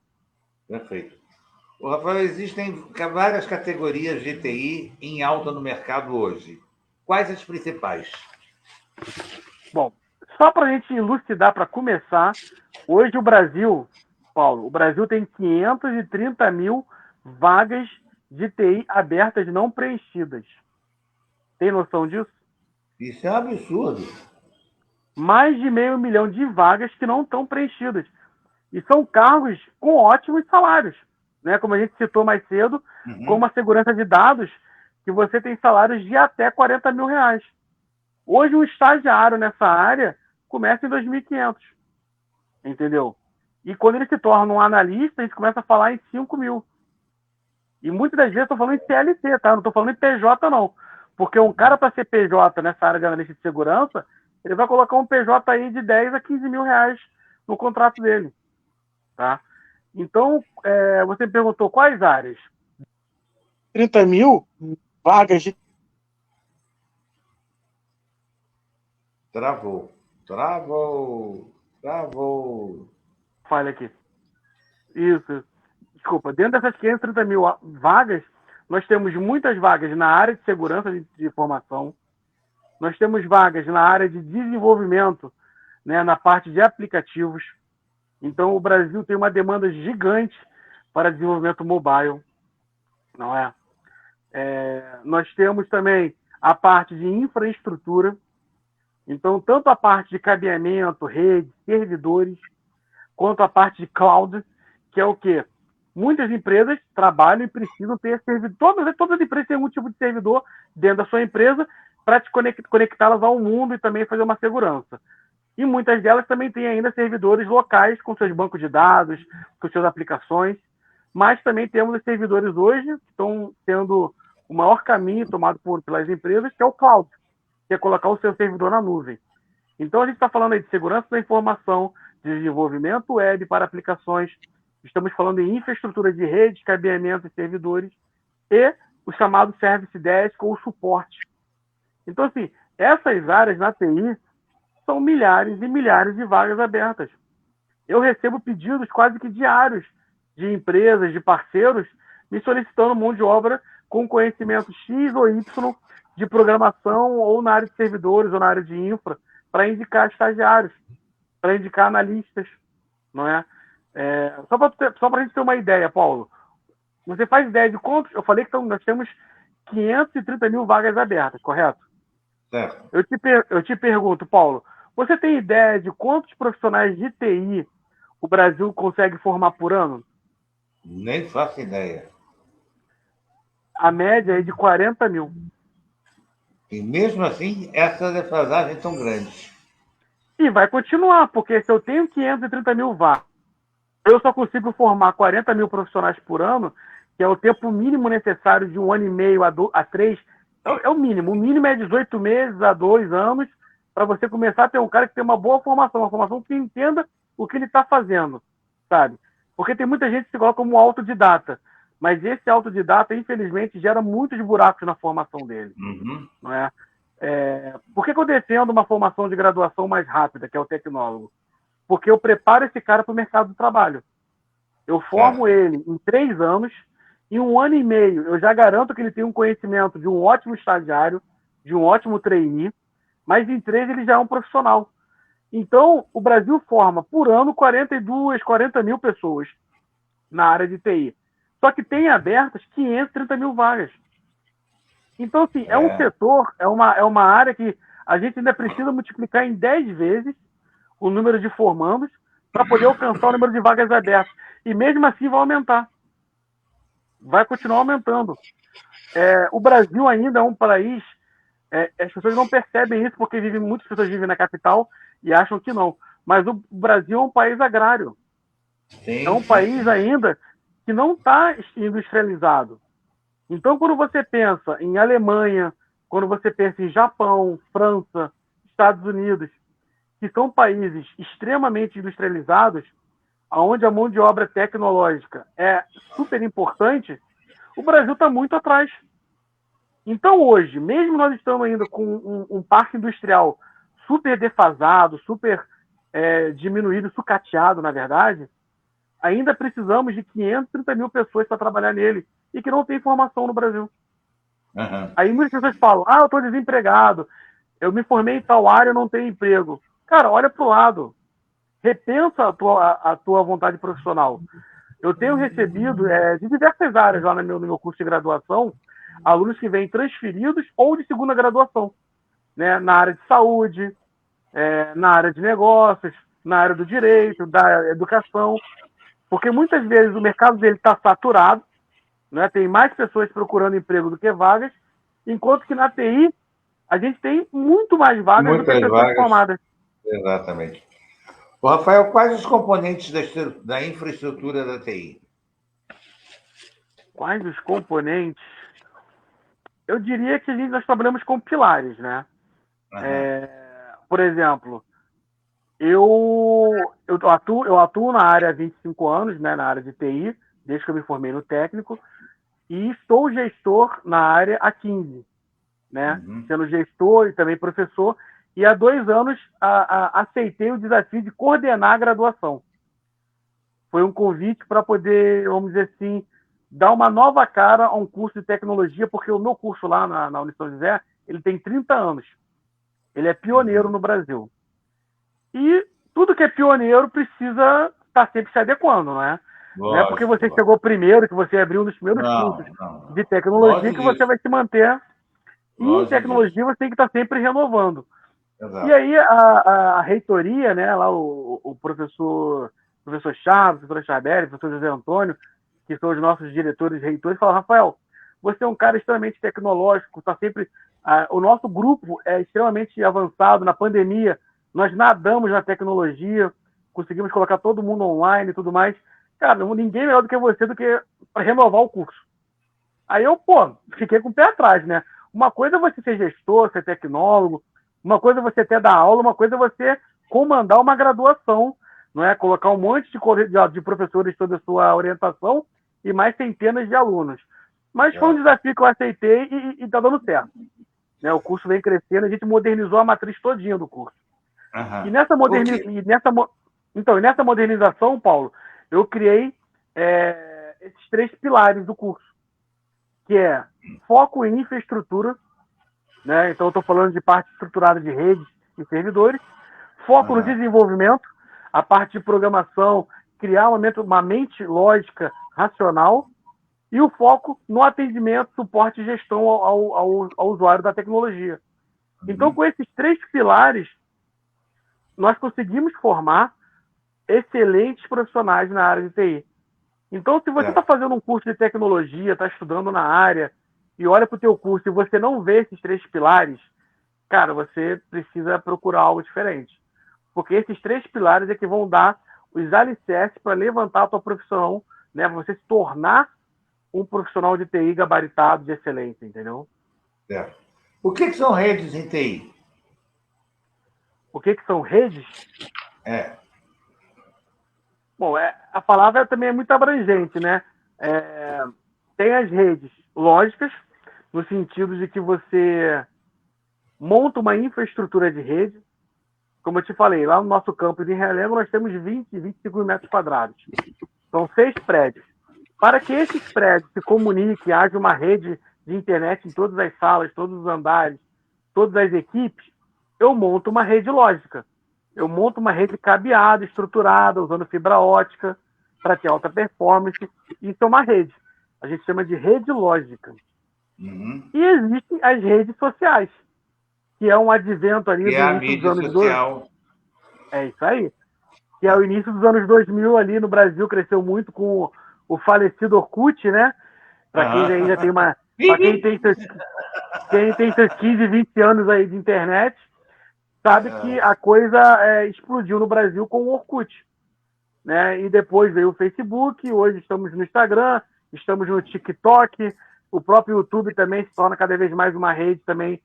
Perfeito. Rafael, existem várias categorias de TI em alta no mercado hoje. Quais as principais? Bom, só para a gente elucidar, para começar, hoje o Brasil, Paulo, o Brasil tem 530 mil vagas de TI abertas não preenchidas. Tem noção disso? Isso é um absurdo. Mais de 500 mil de vagas que não estão preenchidas. E são cargos com ótimos salários. Né? Como a gente citou mais cedo, como a segurança de dados, que você tem salários de até 40 mil reais. Hoje, um estagiário nessa área começa em 2.500. Entendeu? E quando ele se torna um analista, a gente começa a falar em 5 mil. E muitas das vezes eu estou falando em CLT, tá? Não estou falando em PJ, não. Porque um cara para ser PJ nessa área de analista de segurança, ele vai colocar um PJ aí de 10 a 15 mil reais no contrato dele. Tá? Então, você me perguntou quais áreas? 30 mil vagas de... Travou. Falha aqui. Isso. Desculpa. Dentro dessas 530 mil vagas, nós temos muitas vagas na área de segurança de informação. Nós temos vagas na área de desenvolvimento, né, na parte de aplicativos. Então, o Brasil tem uma demanda gigante para desenvolvimento mobile, não é? Nós temos também a parte de infraestrutura. Então, tanto a parte de cabeamento, rede, servidores, quanto a parte de cloud, que é o quê? Muitas empresas trabalham e precisam ter servidor. Todas as empresas têm algum tipo de servidor dentro da sua empresa para te conectá-las ao mundo e também fazer uma segurança. E muitas delas também têm ainda servidores locais com seus bancos de dados, com suas aplicações. Mas também temos os servidores hoje que estão sendo o maior caminho tomado pelas empresas, que é o cloud, que é colocar o seu servidor na nuvem. Então, a gente está falando aí de segurança da informação, de desenvolvimento web para aplicações. Estamos falando em infraestrutura de rede, cabeamento e servidores e o chamado Service Desk ou suporte. Então, assim, essas áreas na TI são milhares e milhares de vagas abertas. Eu recebo pedidos quase que diários de empresas, de parceiros, me solicitando mão de obra com conhecimento X ou Y de programação ou na área de servidores ou na área de infra para indicar estagiários, para indicar analistas, não é? Só para a gente ter uma ideia, Paulo, você faz ideia de quantos? Eu falei que nós temos 530 mil vagas abertas, correto? Certo. Eu te pergunto, Paulo, você tem ideia de quantos profissionais de TI o Brasil consegue formar por ano? Nem faço ideia. A média é de 40 mil. E mesmo assim, essas defasagens são grandes. E vai continuar, porque se eu tenho 530 mil vagas, eu só consigo formar 40 mil profissionais por ano, que é o tempo mínimo necessário de 1 ano e meio a 3 É o mínimo. O mínimo é 18 meses a 2 anos para você começar a ter um cara que tem uma boa formação, uma formação que entenda o que ele está fazendo, sabe? Porque tem muita gente que se coloca como autodidata, mas esse autodidata, infelizmente, gera muitos buracos na formação dele. Não é? Por que eu defendo uma formação de graduação mais rápida, que é o tecnólogo? Porque eu preparo esse cara para o mercado do trabalho. Eu formo ele em 3 anos, em 1 ano e meio eu já garanto que ele tem um conhecimento de um ótimo estagiário, de um ótimo trainee, mas em 3 ele já é um profissional. Então, o Brasil forma, por ano, 42, 40 mil pessoas na área de TI. Só que tem abertas 530 mil vagas. Então, assim, é um setor, é uma área que a gente ainda precisa multiplicar em 10 vezes o número de formandos para poder alcançar o número de vagas abertas. E mesmo assim vai aumentar. Vai continuar aumentando. O Brasil ainda é um país... as pessoas não percebem isso porque muitas pessoas vivem na capital e acham que não. Mas o Brasil é um país agrário. Sim, é um país ainda que não está industrializado. Então, quando você pensa em Alemanha, quando você pensa em Japão, França, Estados Unidos, que são países extremamente industrializados, onde a mão de obra tecnológica é super importante, o Brasil está muito atrás. Então, hoje, mesmo nós estamos ainda com um parque industrial super defasado, super diminuído, sucateado, na verdade, ainda precisamos de 530 mil pessoas para trabalhar nele e que não tem formação no Brasil. Aí muitas pessoas falam, eu estou desempregado, eu me formei em tal área, não tenho emprego. Cara, olha para o lado. Repensa a tua vontade profissional. Eu tenho recebido de diversas áreas lá no meu curso de graduação, alunos que vêm transferidos ou de segunda graduação, né? Na área de saúde, na área de negócios, na área do direito, da educação, porque muitas vezes o mercado dele está saturado, né? Tem mais pessoas procurando emprego do que vagas, enquanto que na TI a gente tem muito mais vagas do que pessoas formadas. Exatamente. Ô, Rafael, quais os componentes da infraestrutura da TI? Quais os componentes? Eu diria que nós trabalhamos com pilares, né? Por exemplo, eu atuo na área há 25 anos, né, na área de TI, desde que eu me formei no técnico, e sou gestor na área há 15, né? Sendo gestor e também professor, e há 2 anos aceitei o desafio de coordenar a graduação. Foi um convite para poder, vamos dizer assim, dar uma nova cara a um curso de tecnologia, porque o meu curso lá na Unisão José, ele tem 30 anos. Ele é pioneiro no Brasil. E tudo que é pioneiro precisa estar sempre se adequando, não é? Não é porque você chegou primeiro, que você abriu um dos primeiros cursos de tecnologia, que você vai se manter. E em tecnologia você tem que estar sempre renovando. Exato. E aí a reitoria, né, lá o professor Chaves, professor Chabeli, professor José Antônio, que são os nossos diretores e reitores, falam, Rafael, você é um cara extremamente tecnológico, está sempre... o nosso grupo é extremamente avançado. Na pandemia, nós nadamos na tecnologia, conseguimos colocar todo mundo online e tudo mais. Cara, ninguém melhor do que você para renovar o curso. Aí eu, fiquei com o pé atrás, né? Uma coisa é você ser gestor, ser tecnólogo, uma coisa é você até dar aula, uma coisa é você comandar uma graduação, não é? Colocar um monte de professores sob a sua orientação e mais centenas de alunos. Mas foi um desafio que eu aceitei e está dando certo. Né? O curso vem crescendo, a gente modernizou a matriz todinha do curso. E nessa modernização, Paulo, eu criei esses 3 pilares do curso, que é foco em infraestrutura, né? Então eu estou falando de parte estruturada de redes e servidores, foco no desenvolvimento, a parte de programação, criar uma mente lógica, racional, e o foco no atendimento, suporte e gestão ao usuário da tecnologia. Então, com esses 3 pilares, nós conseguimos formar excelentes profissionais na área de TI. Então, se você está fazendo um curso de tecnologia, está estudando na área, e olha para o teu curso e você não vê esses 3 pilares, cara, você precisa procurar algo diferente. Porque esses 3 pilares é que vão dar os alicerces para levantar a tua profissão, né? Você se tornar um profissional de TI gabaritado, de excelência, entendeu? Certo. O que são redes em TI? O que são redes? Bom, a palavra também é muito abrangente, né? Tem as redes lógicas, no sentido de que você monta uma infraestrutura de rede. Como eu te falei, lá no nosso campus em Realengo, nós temos 25 mil metros quadrados. São 6 prédios. Para que esses prédios se comuniquem, haja uma rede de internet em todas as salas, todos os andares, todas as equipes, eu monto uma rede lógica. Eu monto uma rede cabeada, estruturada, usando fibra ótica, para ter alta performance. Isso é uma rede. A gente chama de rede lógica. E existem as redes sociais, que é um advento ali do início dos anos 2000. É isso aí. Que é o início dos anos 2000 ali no Brasil, cresceu muito com o falecido Orkut, né? Para quem ainda tem uma... Para quem tem seus 15, 20 anos aí de internet, sabe que a coisa explodiu no Brasil com o Orkut. Né? E depois veio o Facebook, hoje estamos no Instagram, estamos no TikTok, o próprio YouTube também se torna cada vez mais uma rede também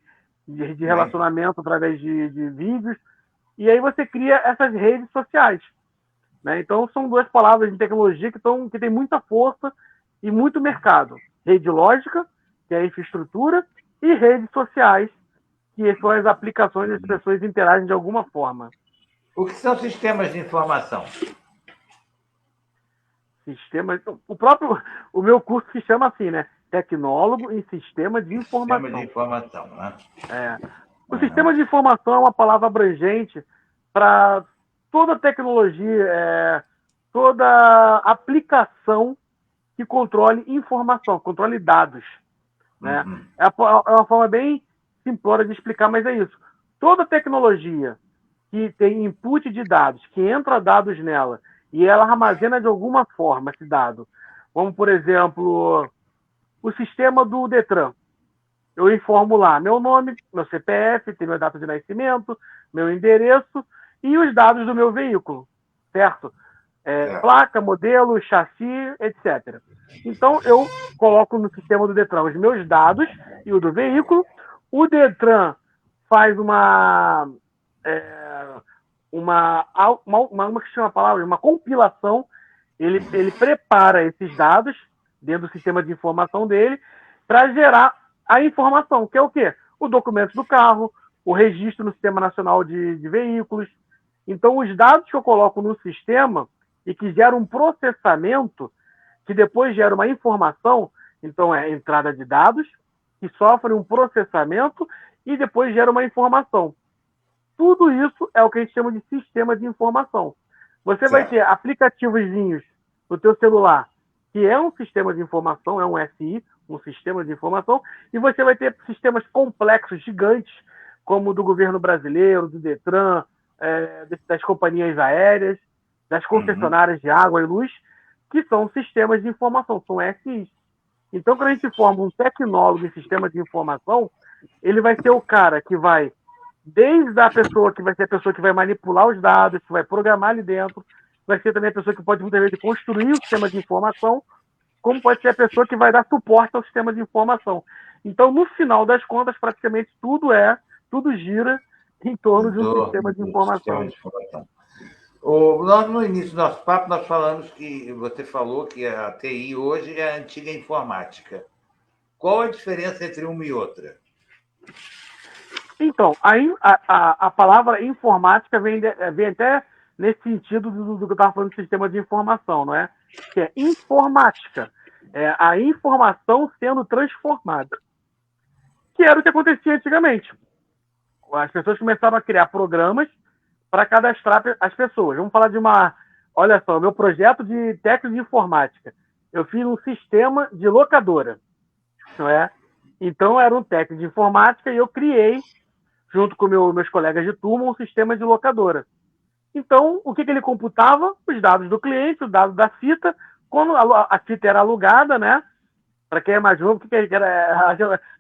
de relacionamento através de vídeos. E aí você cria essas redes sociais. Né? Então, são 2 palavras de tecnologia que tem muita força e muito mercado. Rede lógica, que é a infraestrutura, e redes sociais, que são as aplicações onde as pessoas interagem de alguma forma. O que são sistemas de informação? O meu curso se chama assim, né? Tecnólogo em Sistema de Informação. Sistema de informação, né? O sistema de informação é uma palavra abrangente para toda tecnologia, toda aplicação que controle informação, controle dados. Né? É uma forma bem simplória de explicar, mas é isso. Toda tecnologia que tem input de dados, que entra dados nela, e ela armazena de alguma forma esse dado, como, por exemplo, o sistema do Detran. Eu informo lá meu nome, meu CPF, tem minha data de nascimento, meu endereço e os dados do meu veículo, certo? Placa, modelo, chassi, etc. Então, eu coloco no sistema do Detran os meus dados e o do veículo. O Detran faz uma que chama a palavra, uma compilação. Ele prepara esses dados dentro do sistema de informação dele para gerar a informação, que é o quê? O documento do carro, o registro no Sistema Nacional de Veículos. Então, os dados que eu coloco no sistema e que geram um processamento, que depois gera uma informação, então é entrada de dados, que sofrem um processamento e depois gera uma informação. Tudo isso é o que a gente chama de sistema de informação. Você vai ter aplicativozinhos no teu celular, que é um sistema de informação, é um SI, um sistema de informação, e você vai ter sistemas complexos, gigantes, como o do governo brasileiro, do Detran, das companhias aéreas, das concessionárias de água e luz, que são sistemas de informação, são SIs. Então, quando a gente forma um tecnólogo em sistema de informação, ele vai ser o cara que vai, desde a pessoa que vai ser a pessoa que vai manipular os dados, que vai programar ali dentro, vai ser também a pessoa que pode muitas vezes construir o sistema de informação, como pode ser a pessoa que vai dar suporte ao sistema de informação. Então, no final das contas, praticamente tudo gira em torno de um sistema de informação. No início do nosso papo, nós falamos que você falou que a TI hoje é a antiga informática. Qual a diferença entre uma e outra? Então, a palavra informática vem até nesse sentido do que eu estava falando de sistema de informação, não é? Que é informática. É a informação sendo transformada. Que era o que acontecia antigamente. As pessoas começaram a criar programas para cadastrar as pessoas. Vamos falar de olha só, o meu projeto de técnico de informática. Eu fiz um sistema de locadora, não é? Então, era um técnico de informática e eu criei, junto com meus colegas de turma, um sistema de locadora. Então, o que ele computava? Os dados do cliente, os dados da fita. Quando a fita era alugada, né? Para quem é mais novo,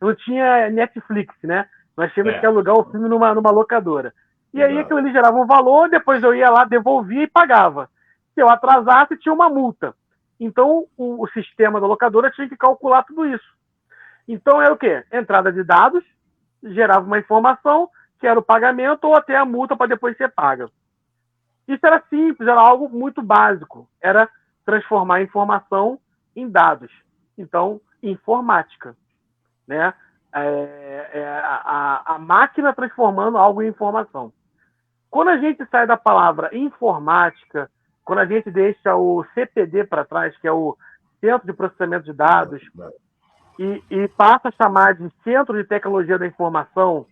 não tinha Netflix, né? Nós tínhamos que alugar o filme numa locadora. E aí aquilo ali gerava um valor, depois eu ia lá, devolvia e pagava. Se eu atrasasse, tinha uma multa. Então, o sistema da locadora tinha que calcular tudo isso. Então era o quê? Entrada de dados, gerava uma informação, que era o pagamento ou até a multa para depois ser paga. Isso era simples, era algo muito básico. Era transformar a informação em dados. Então, informática, né? A máquina transformando algo em informação. Quando a gente sai da palavra informática, quando a gente deixa o CPD para trás, que é o Centro de Processamento de Dados, e passa a chamar de Centro de Tecnologia da Informação,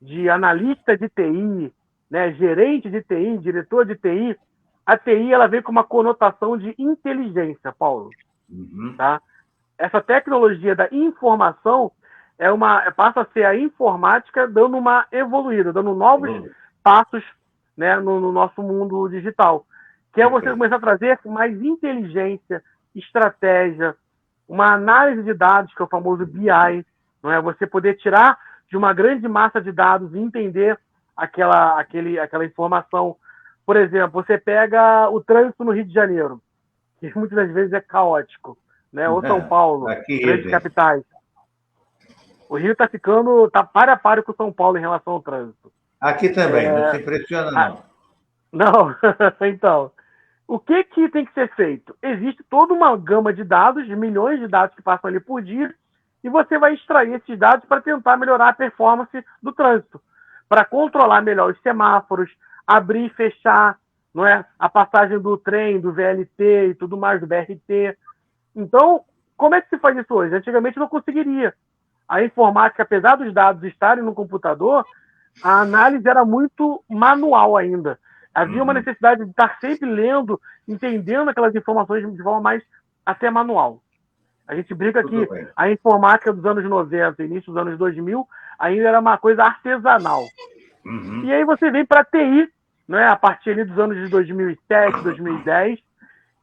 de analista de TI, né, gerente de TI, diretor de TI, a TI ela vem com uma conotação de inteligência, Paulo. Tá? Essa tecnologia da informação passa a ser a informática dando uma evoluída, dando novos passos, né, no nosso mundo digital, que é você começar a trazer mais inteligência, estratégia, uma análise de dados, que é o famoso BI, não é? Você poder tirar de uma grande massa de dados e entender aquela informação. Por exemplo, você pega o trânsito no Rio de Janeiro, que muitas das vezes é caótico, né? Ou São Paulo, grandes capitais. O Rio está ficando para a par com São Paulo em relação ao trânsito. Aqui também, não se impressiona, não. Não, então, o que tem que ser feito? Existe toda uma gama de dados, de milhões de dados que passam ali por dia, e você vai extrair esses dados para tentar melhorar a performance do trânsito, para controlar melhor os semáforos, abrir e fechar, não é? A passagem do trem, do VLT e tudo mais, do BRT. Então, como é que se faz isso hoje? Antigamente não conseguiria. A informática, apesar dos dados estarem no computador, a análise era muito manual ainda. Havia uma necessidade de estar sempre lendo, entendendo aquelas informações de forma mais até manual. A gente brinca que a informática dos anos 90, início dos anos 2000, ainda era uma coisa artesanal. E aí você vem para a TI, né, a partir ali dos anos de 2007, 2010,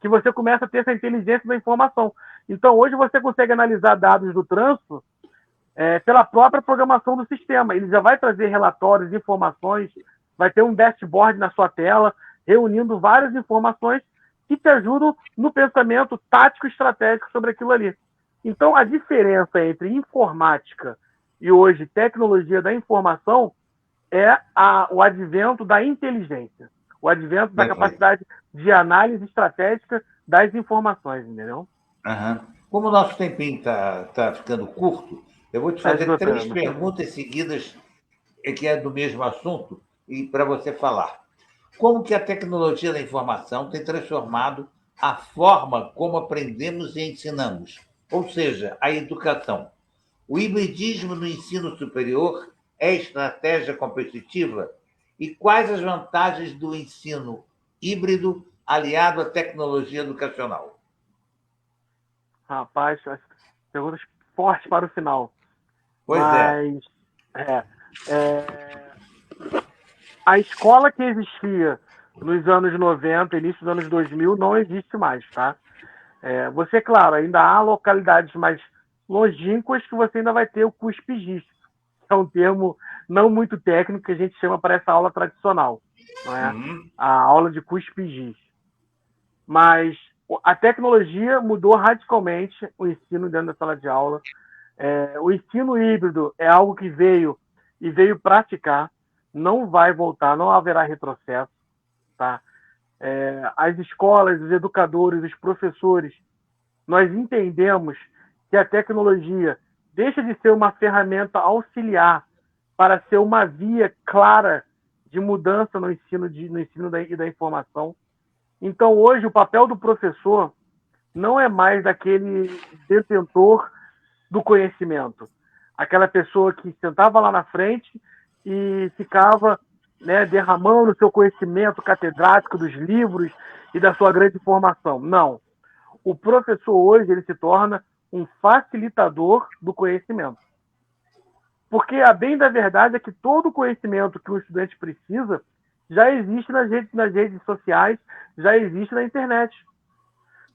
que você começa a ter essa inteligência da informação. Então, hoje você consegue analisar dados do trânsito pela própria programação do sistema. Ele já vai trazer relatórios, informações, vai ter um dashboard na sua tela, reunindo várias informações que te ajudam no pensamento tático e estratégico sobre aquilo ali. Então, a diferença entre informática e hoje tecnologia da informação é o advento da inteligência, o advento da capacidade de análise estratégica das informações, entendeu? Como o nosso tempinho está ficando curto, eu vou te fazer 3 perguntas seguidas que é do mesmo assunto e para você falar. Como que a tecnologia da informação tem transformado a forma como aprendemos e ensinamos? Ou seja, a educação. O hibridismo no ensino superior é estratégia competitiva? E quais as vantagens do ensino híbrido aliado à tecnologia educacional? Rapaz, perguntas fortes para o final. Pois a escola que existia nos anos 90, início dos anos 2000, não existe mais, tá? Você, claro, ainda há localidades mais longínquas que você ainda vai ter o cuspigis, que é um termo não muito técnico que a gente chama para essa aula tradicional, não é? A aula de cuspigis. Mas a tecnologia mudou radicalmente o ensino dentro da sala de aula. O ensino híbrido é algo que veio para ficar, não vai voltar, não haverá retrocesso, tá? As escolas, os educadores, os professores, nós entendemos que a tecnologia deixa de ser uma ferramenta auxiliar para ser uma via clara de mudança no ensino e da informação. Então, hoje, o papel do professor não é mais daquele detentor do conhecimento, aquela pessoa que sentava lá na frente e ficava, né, derramando o seu conhecimento catedrático dos livros e da sua grande formação. Não. O professor hoje ele se torna um facilitador do conhecimento. Porque a bem da verdade é que todo o conhecimento que o estudante precisa já existe nas redes sociais, já existe na internet.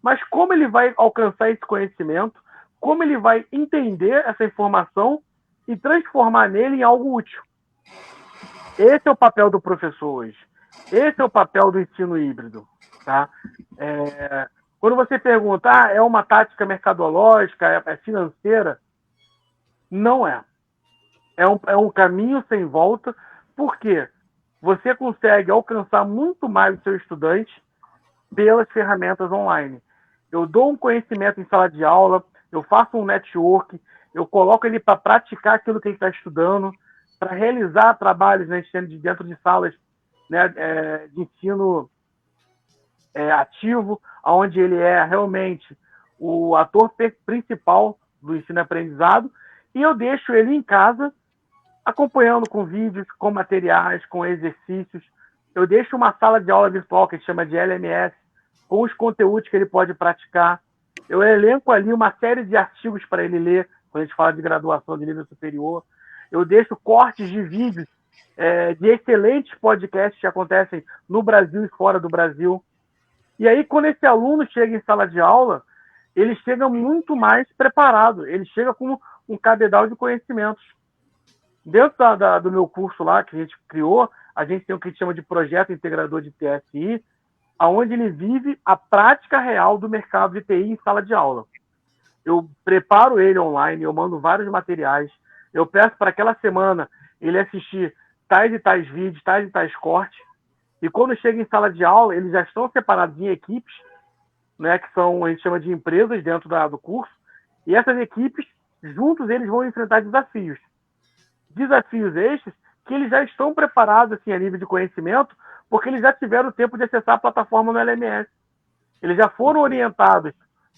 Mas como ele vai alcançar esse conhecimento, como ele vai entender essa informação e transformar nele em algo útil? Esse é o papel do professor hoje. Esse é o papel do ensino híbrido. Tá? Quando você pergunta, é uma tática mercadológica, é financeira? Não é. É um caminho sem volta, porque você consegue alcançar muito mais o seu estudante pelas ferramentas online. Eu dou um conhecimento em sala de aula, eu faço um network, eu coloco ele para praticar aquilo que ele está estudando, para realizar trabalhos, né, dentro de salas, né, de ensino ativo, onde ele é realmente o ator principal do ensino-aprendizado, e eu deixo ele em casa acompanhando com vídeos, com materiais, com exercícios. Eu deixo uma sala de aula virtual que a gente chama de LMS, com os conteúdos que ele pode praticar. Eu elenco ali uma série de artigos para ele ler, quando a gente fala de graduação de nível superior. Eu deixo cortes de vídeos de excelentes podcasts que acontecem no Brasil e fora do Brasil. E aí, quando esse aluno chega em sala de aula, ele chega muito mais preparado, ele chega com um cabedal de conhecimentos. Dentro do meu curso lá, que a gente criou, a gente tem o que a gente chama de projeto integrador de TSI, onde ele vive a prática real do mercado de TI em sala de aula. Eu preparo ele online, eu mando vários materiais, eu peço para aquela semana ele assistir tais e tais vídeos, tais e tais cortes, e quando chega em sala de aula, eles já estão separados em equipes, né, que são, a gente chama de empresas dentro do curso, e essas equipes, juntos, eles vão enfrentar desafios. Desafios estes que eles já estão preparados assim, a nível de conhecimento, porque eles já tiveram tempo de acessar a plataforma no LMS. Eles já foram orientados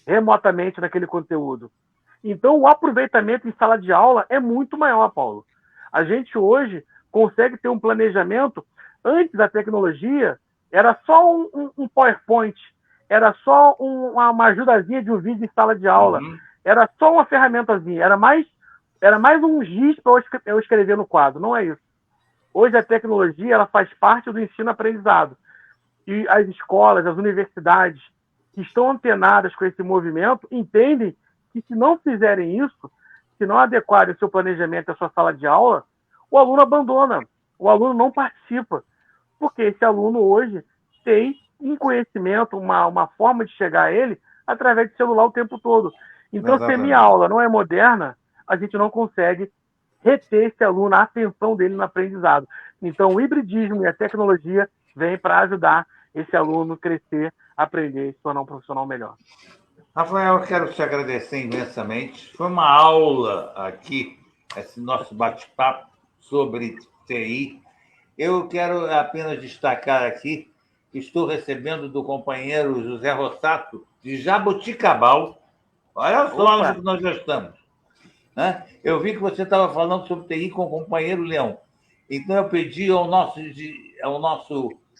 remotamente naquele conteúdo. Então, o aproveitamento em sala de aula é muito maior, Paulo. A gente hoje consegue ter um planejamento. Antes da tecnologia, era só um PowerPoint, era só uma ajudazinha de um vídeo em sala de aula, era só uma ferramentazinha, era mais um giz para eu escrever no quadro. Não é isso. Hoje a tecnologia ela faz parte do ensino-aprendizado. E as escolas, as universidades que estão antenadas com esse movimento entendem que se não fizerem isso, se não adequarem o seu planejamento à sua sala de aula, o aluno abandona, o aluno não participa. Porque esse aluno hoje tem um conhecimento, uma forma de chegar a ele através de celular o tempo todo. Então, se a minha aula não é moderna, a gente não consegue reter esse aluno, a atenção dele no aprendizado. Então, o hibridismo e a tecnologia vêm para ajudar esse aluno a crescer, aprender e se tornar um profissional melhor. Rafael, eu quero te agradecer imensamente. Foi uma aula aqui, esse nosso bate-papo sobre TI. Eu quero apenas destacar aqui que estou recebendo do companheiro José Rossato, de Jaboticabal. Olha só onde nós já estamos. Né? Eu vi que você estava falando sobre TI com o companheiro Leão. Então, eu pedi ao nosso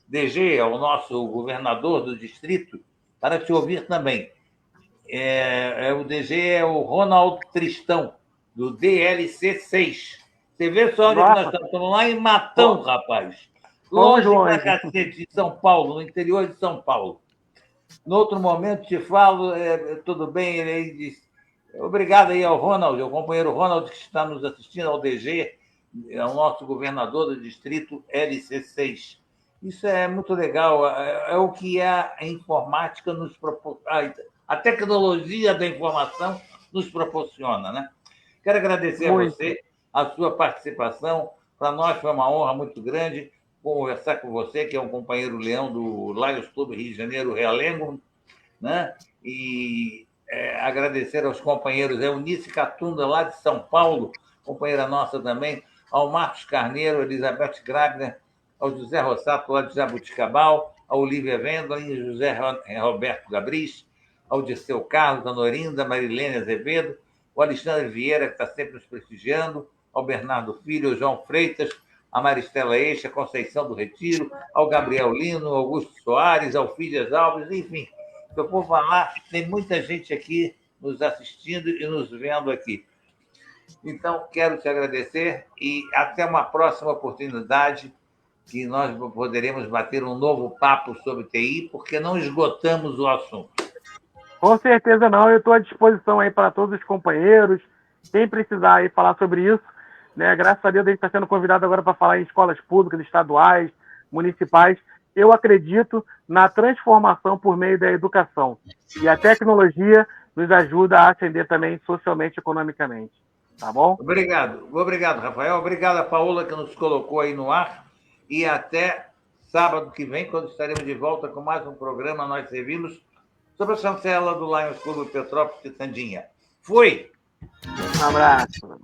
DG, ao nosso governador do distrito, para te ouvir também. O DG é o Ronald Tristão, do DLC 6. Você vê só onde nós estamos? Estamos lá em Matão, rapaz. Longe pra cacete, de São Paulo, no interior de São Paulo. No outro momento te falo, tudo bem, ele aí disse. Obrigado aí ao Ronald, ao companheiro Ronald que está nos assistindo, ao DG, ao nosso governador do distrito LC6. Isso é muito legal, é o que a informática nos proporciona, a tecnologia da informação nos proporciona, né? Quero agradecer a você, a sua participação. Para nós foi uma honra muito grande conversar com você, que é um companheiro Leão do Lions Clube Rio de Janeiro, Realengo, né? E agradecer aos companheiros Eunice Catunda, lá de São Paulo, companheira nossa também, ao Marcos Carneiro, Elizabeth Grabner, ao José Rossato, lá de Jabuticabal, ao Olívia Vendla e José Roberto Gabris, ao Dirceu Carlos, a Norinda, Marilene Azevedo, o Alexandre Vieira, que está sempre nos prestigiando, ao Bernardo Filho, ao João Freitas, a Maristela Eixa, a Conceição do Retiro, ao Gabriel Lino, ao Augusto Soares, ao Fidias Alves, enfim. Se eu for falar, tem muita gente aqui nos assistindo e nos vendo aqui. Então, quero te agradecer e até uma próxima oportunidade que nós poderemos bater um novo papo sobre TI, porque não esgotamos o assunto. Com certeza não, eu estou à disposição aí para todos os companheiros, quem precisar aí falar sobre isso, né? Graças a Deus a gente está sendo convidado agora para falar em escolas públicas, estaduais, municipais. Eu acredito na transformação por meio da educação. E a tecnologia nos ajuda a ascender também socialmente e economicamente. Tá bom? Obrigado, Rafael. Obrigado a Paola que nos colocou aí no ar. E até sábado que vem, quando estaremos de volta com mais um programa Nós Servimos, sobre a chancela do Lions Clube Petrópolis Quitandinha. Fui! Um abraço.